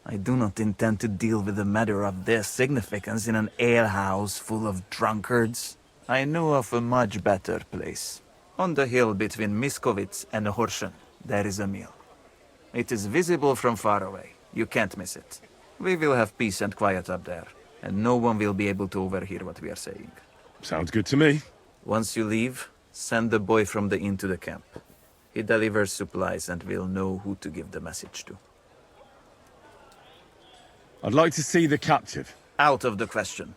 S19: I do not intend to deal with a matter of this significance in an alehouse full of drunkards. I know of a much better place. On the hill between Miskovitz and Horschen, there is a mill. It is visible from far away. You can't miss it. We will have peace and quiet up there, and no one will be able to overhear what we are saying.
S2: Sounds good to me.
S19: Once you leave, send the boy from the inn to the camp. He delivers supplies and will know who to give the message to.
S2: I'd like to see the captive.
S19: Out of the question.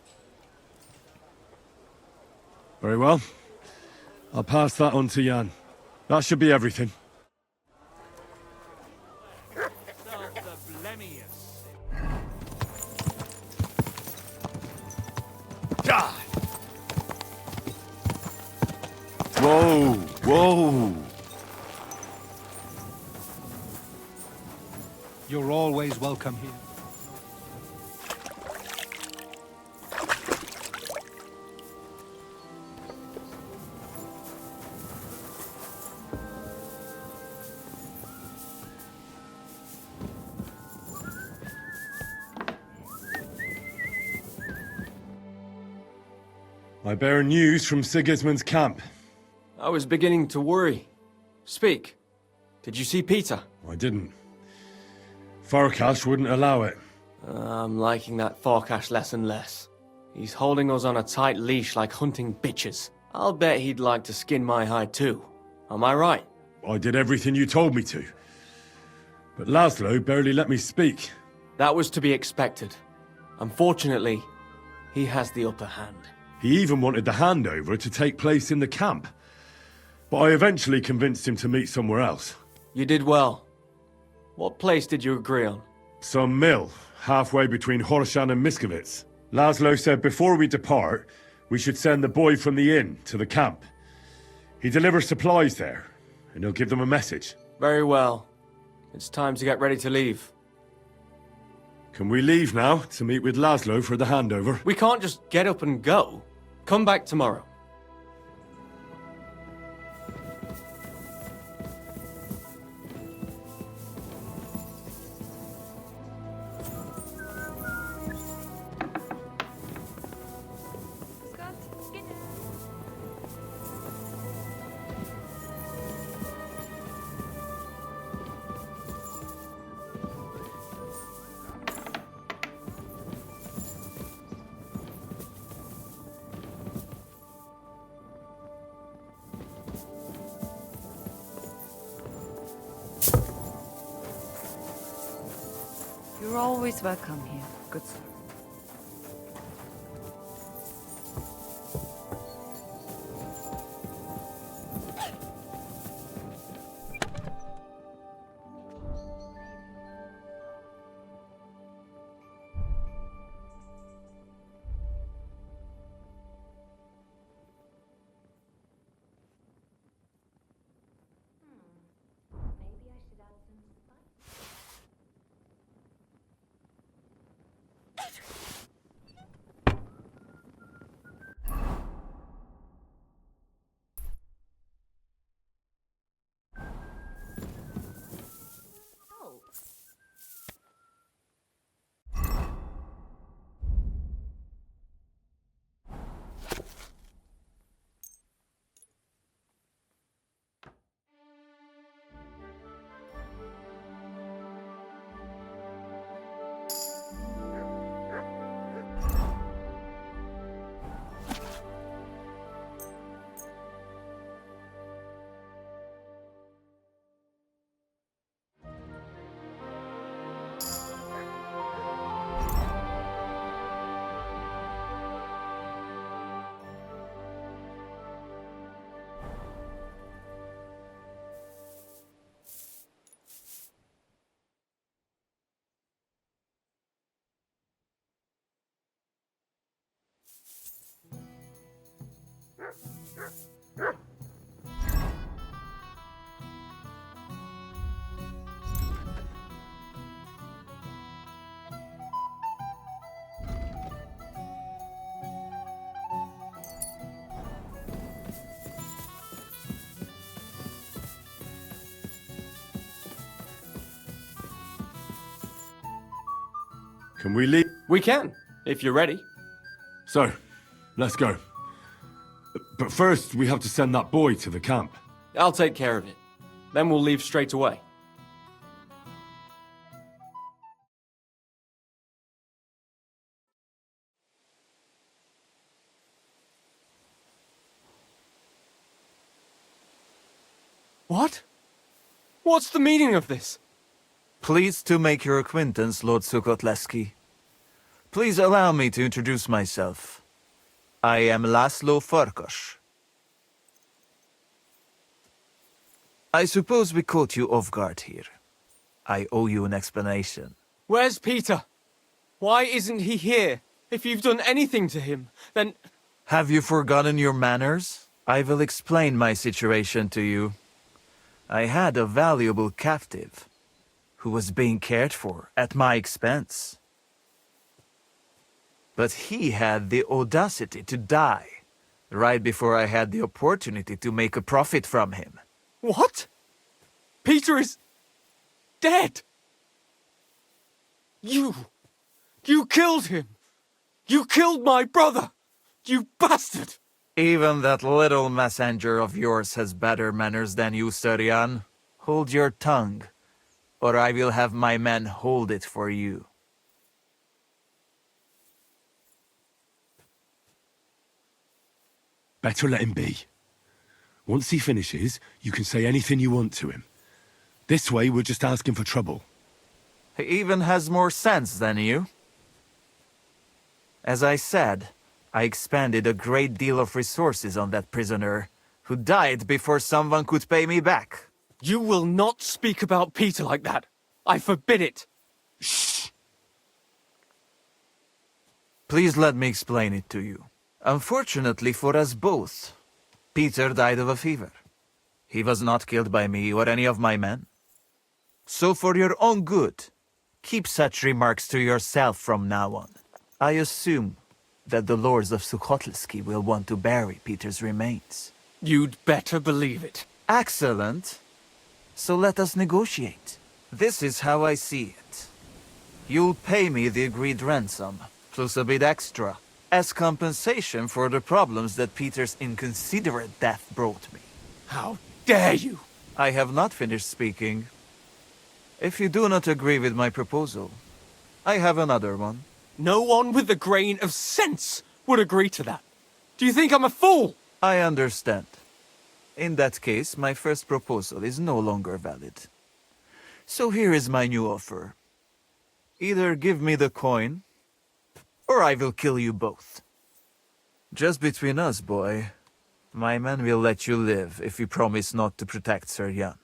S2: Very well. I'll pass that on to Jan. That should be everything.
S17: Whoa, whoa.
S20: You're always welcome here.
S2: I bear news from Sigismund's camp.
S14: I was beginning to worry. Speak. Did you see Peter?
S2: I didn't. Farkas wouldn't allow it.
S14: I'm liking that Farkas less and less. He's holding us on a tight leash like hunting bitches. I'll bet he'd like to skin my hide too. Am I right?
S2: I did everything you told me to. But Laszlo barely let me speak.
S14: That was to be expected. Unfortunately, he has the upper hand.
S2: He even wanted the handover to take place in the camp. But I eventually convinced him to meet somewhere else.
S14: You did well. What place did you agree on?
S2: Some mill, halfway between Horshan and Miskovitz. Laszlo said before we depart, we should send the boy from the inn to the camp. He delivers supplies there, and he'll give them a message.
S14: Very well. It's time to get ready to leave.
S2: Can we leave now to meet with Laszlo for the handover?
S14: We can't just get up and go. Come back tomorrow.
S21: You're always welcome here, good sir.
S2: Can we leave?
S14: We can, if you're ready.
S2: So, let's go. But first, we have to send that boy to the camp.
S14: I'll take care of it. Then we'll leave straight away. What? What's the meaning of this?
S19: Pleased to make your acquaintance, Lord Sukotleski. Please allow me to introduce myself. I am Laszlo Farkas. I suppose we caught you off guard here. I owe you an explanation.
S14: Where's Peter? Why isn't he here? If you've done anything to him, then...
S19: Have you forgotten your manners? I will explain my situation to you. I had a valuable captive who was being cared for at my expense. But he had the audacity to die right before I had the opportunity to make a profit from him.
S14: What? Peter is... dead! You killed him! You killed my brother! You bastard!
S19: Even that little messenger of yours has better manners than you, Surian. Hold your tongue, or I will have my men hold it for you.
S2: Better let him be. Once he finishes, you can say anything you want to him. This way, we're just asking for trouble.
S19: He even has more sense than you. As I said, I expended a great deal of resources on that prisoner, who died before someone could pay me back.
S14: You will not speak about Peter like that. I forbid it.
S2: Shh!
S19: Please let me explain it to you. Unfortunately for us both, Peter died of a fever. He was not killed by me or any of my men. So for your own good, keep such remarks to yourself from now on. I assume that the lords of Sukhotlski will want to bury Peter's remains.
S14: You'd better believe it.
S19: Excellent. So let us negotiate. This is how I see it. You'll pay me the agreed ransom, plus a bit extra, as compensation for the problems that Peter's inconsiderate death brought me.
S14: How dare you!
S19: I have not finished speaking. If you do not agree with my proposal, I have another one.
S14: No one with a grain of sense would agree to that. Do you think I'm a fool?
S19: I understand. In that case, my first proposal is no longer valid. So here is my new offer. Either give me the coin, or I will kill you both. Just between us, boy. My men will let you live if you promise not to protect Sir Yan.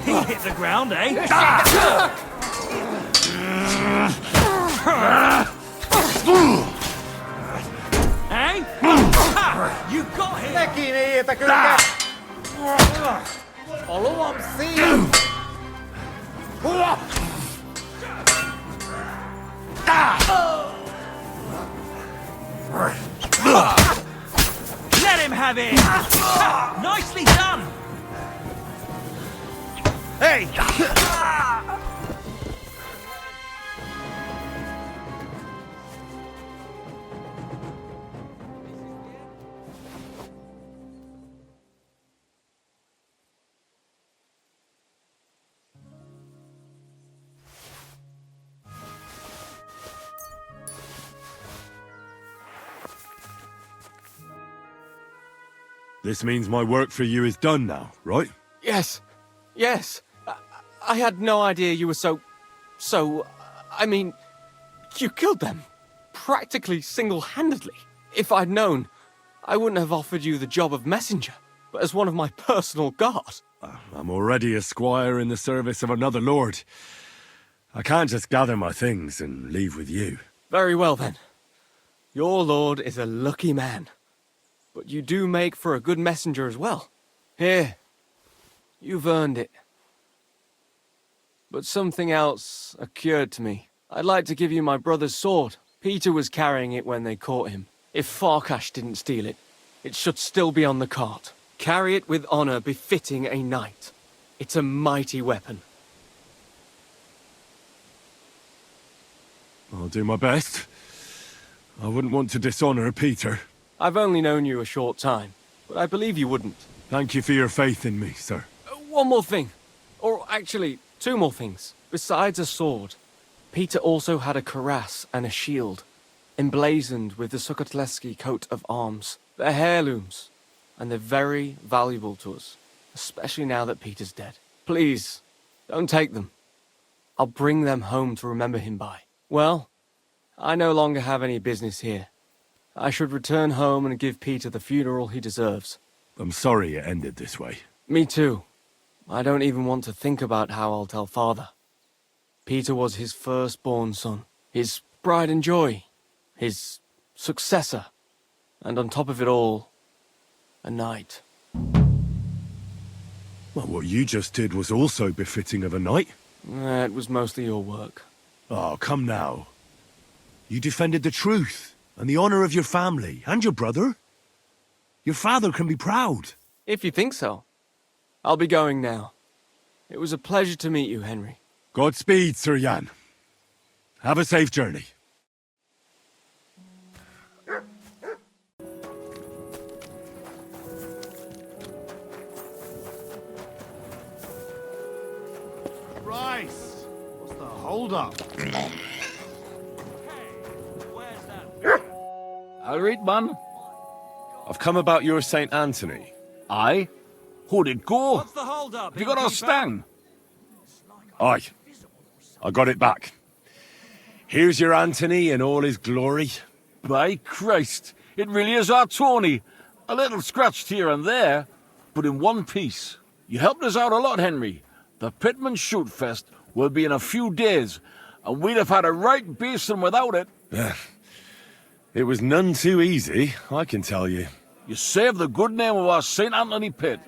S10: He hit the ground, eh? Hey? You got him! Let him have it! Nicely done! Hey!
S2: This means my work for you is done now, right?
S14: Yes. Yes. I had no idea you were so... I mean, you killed them. Practically single-handedly. If I'd known, I wouldn't have offered you the job of messenger, but as one of my personal guard.
S2: I'm already a squire in the service of another lord. I can't just gather my things and leave with you.
S14: Very well, then. Your lord is a lucky man. But you do make for a good messenger as well. Here. You've earned it. But something else occurred to me. I'd like to give you my brother's sword. Peter was carrying it when they caught him. If Farkash didn't steal it, it should still be on the cart. Carry it with honor befitting a knight. It's a mighty weapon.
S2: I'll do my best. I wouldn't want to dishonor Peter.
S14: I've only known you a short time, but I believe you wouldn't.
S2: Thank you for your faith in me, sir.
S14: One more thing. Or actually, two more things. Besides a sword, Peter also had a cuirass and a shield, emblazoned with the Sokotleski coat of arms. They're heirlooms, and they're very valuable to us, especially now that Peter's dead. Please, don't take them. I'll bring them home to remember him by. Well, I no longer have any business here. I should return home and give Peter the funeral he deserves.
S2: I'm sorry it ended this way.
S14: Me too. I don't even want to think about how I'll tell Father. Peter was his firstborn son, his pride and joy, his successor, and on top of it all, a knight.
S2: Well, what you just did was also befitting of a knight.
S14: It was mostly your work.
S2: Oh, come now. You defended the truth and the honor of your family and your brother. Your father can be proud.
S14: If you think so. I'll be going now. It was a pleasure to meet you, Henry.
S2: Godspeed, Sir Jan. Have a safe journey.
S17: Rice! What's the hold-up?
S7: I'll read, man.
S2: I've come about your St. Anthony.
S7: Aye? How'd it go?
S18: What's the hold-up?
S7: Have you got our stang?
S2: Aye. I got it back. Here's your Anthony in all his glory.
S7: By Christ, it really is our Tony. A little scratched here and there, but in one piece. You helped us out a lot, Henry. The Pitman Shoot Fest will be in a few days, and we'd have had a right basin without it.
S2: It was none too easy, I can tell you.
S7: You saved the good name of our St. Anthony pit.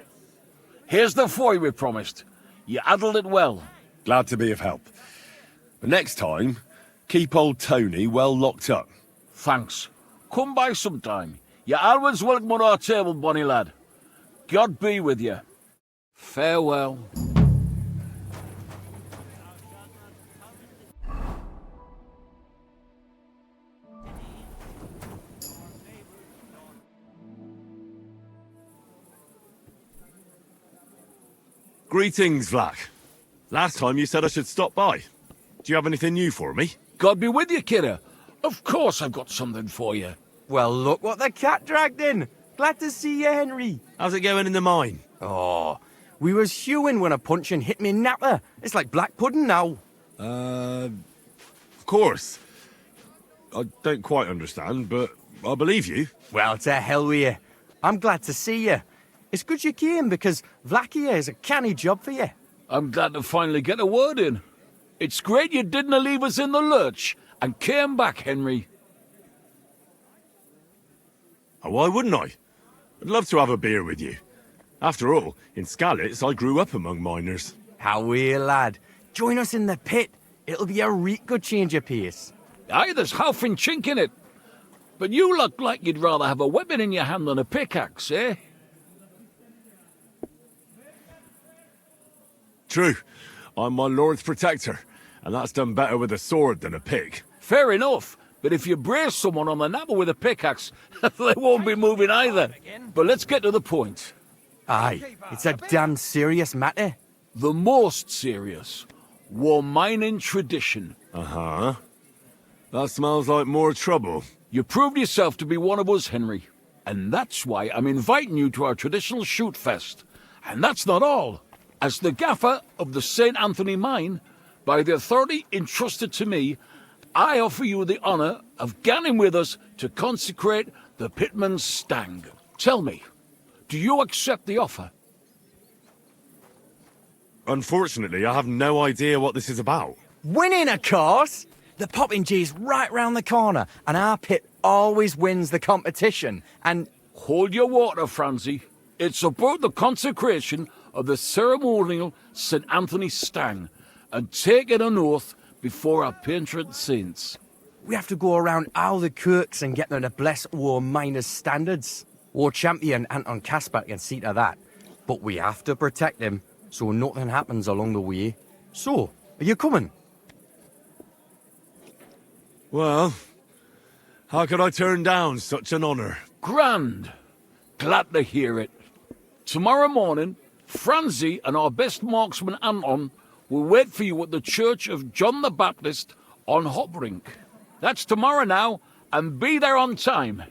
S7: Here's the foy we promised. You handled it well.
S2: Glad to be of help. But next time, keep old Tony well locked up.
S7: Thanks. Come by sometime. You're always welcome on our table, bonny lad. God be with you. Farewell.
S2: Greetings, Vlak. Last time you said I should stop by. Do you have anything new for me?
S7: God be with you, kidder. Of course I've got something for you.
S8: Well, look what the cat dragged in. Glad to see you, Henry.
S2: How's it going in the mine?
S8: Oh, we was hewing when a puncheon hit me napper. It's like black pudding now.
S2: Of course. I don't quite understand, but I believe you.
S8: Well, to hell with you. I'm glad to see you. It's good you came, because Vlakia is a canny job for you.
S7: I'm glad to finally get a word in. It's great you didn't leave us in the lurch and came back, Henry.
S2: Oh, why wouldn't I? I'd love to have a beer with you. After all, in Skalitz, I grew up among miners.
S8: How we, lad. Join us in the pit. It'll be a reet good change of pace.
S7: Aye, there's half and chink in it. But you look like you'd rather have a weapon in your hand than a pickaxe, eh?
S2: True. I'm my lord's protector, and that's done better with a sword than a pick.
S7: Fair enough, but if you brace someone on the napper with a pickaxe, they won't be moving either. But let's get to the point.
S8: Aye, it's a damn serious matter.
S7: The most serious. War mining tradition.
S2: Uh-huh. That smells like more trouble.
S7: You proved yourself to be one of us, Henry. And that's why I'm inviting you to our traditional shoot fest. And that's not all. As the gaffer of the St. Anthony mine, by the authority entrusted to me, I offer you the honour of ganning with us to consecrate the Pitman's Stang. Tell me, do you accept the offer?
S2: Unfortunately, I have no idea what this is about.
S8: Winning, of course! The Poppingee's right round the corner, and our pit always wins the competition, and...
S7: Hold your water, Francie. It's about the consecration of the ceremonial St. Anthony Stang, and taking an oath before our patron saints.
S8: We have to go around all the kirks and get them to bless our miners' standards. Our champion Anton Casper can see to that, but we have to protect him so nothing happens along the way. So, are you coming?
S2: Well, how could I turn down such an honour?
S7: Grand. Glad to hear it. Tomorrow morning, Francie and our best marksman Anton will wait for you at the Church of John the Baptist on Hoprink. That's tomorrow now, and be there on time.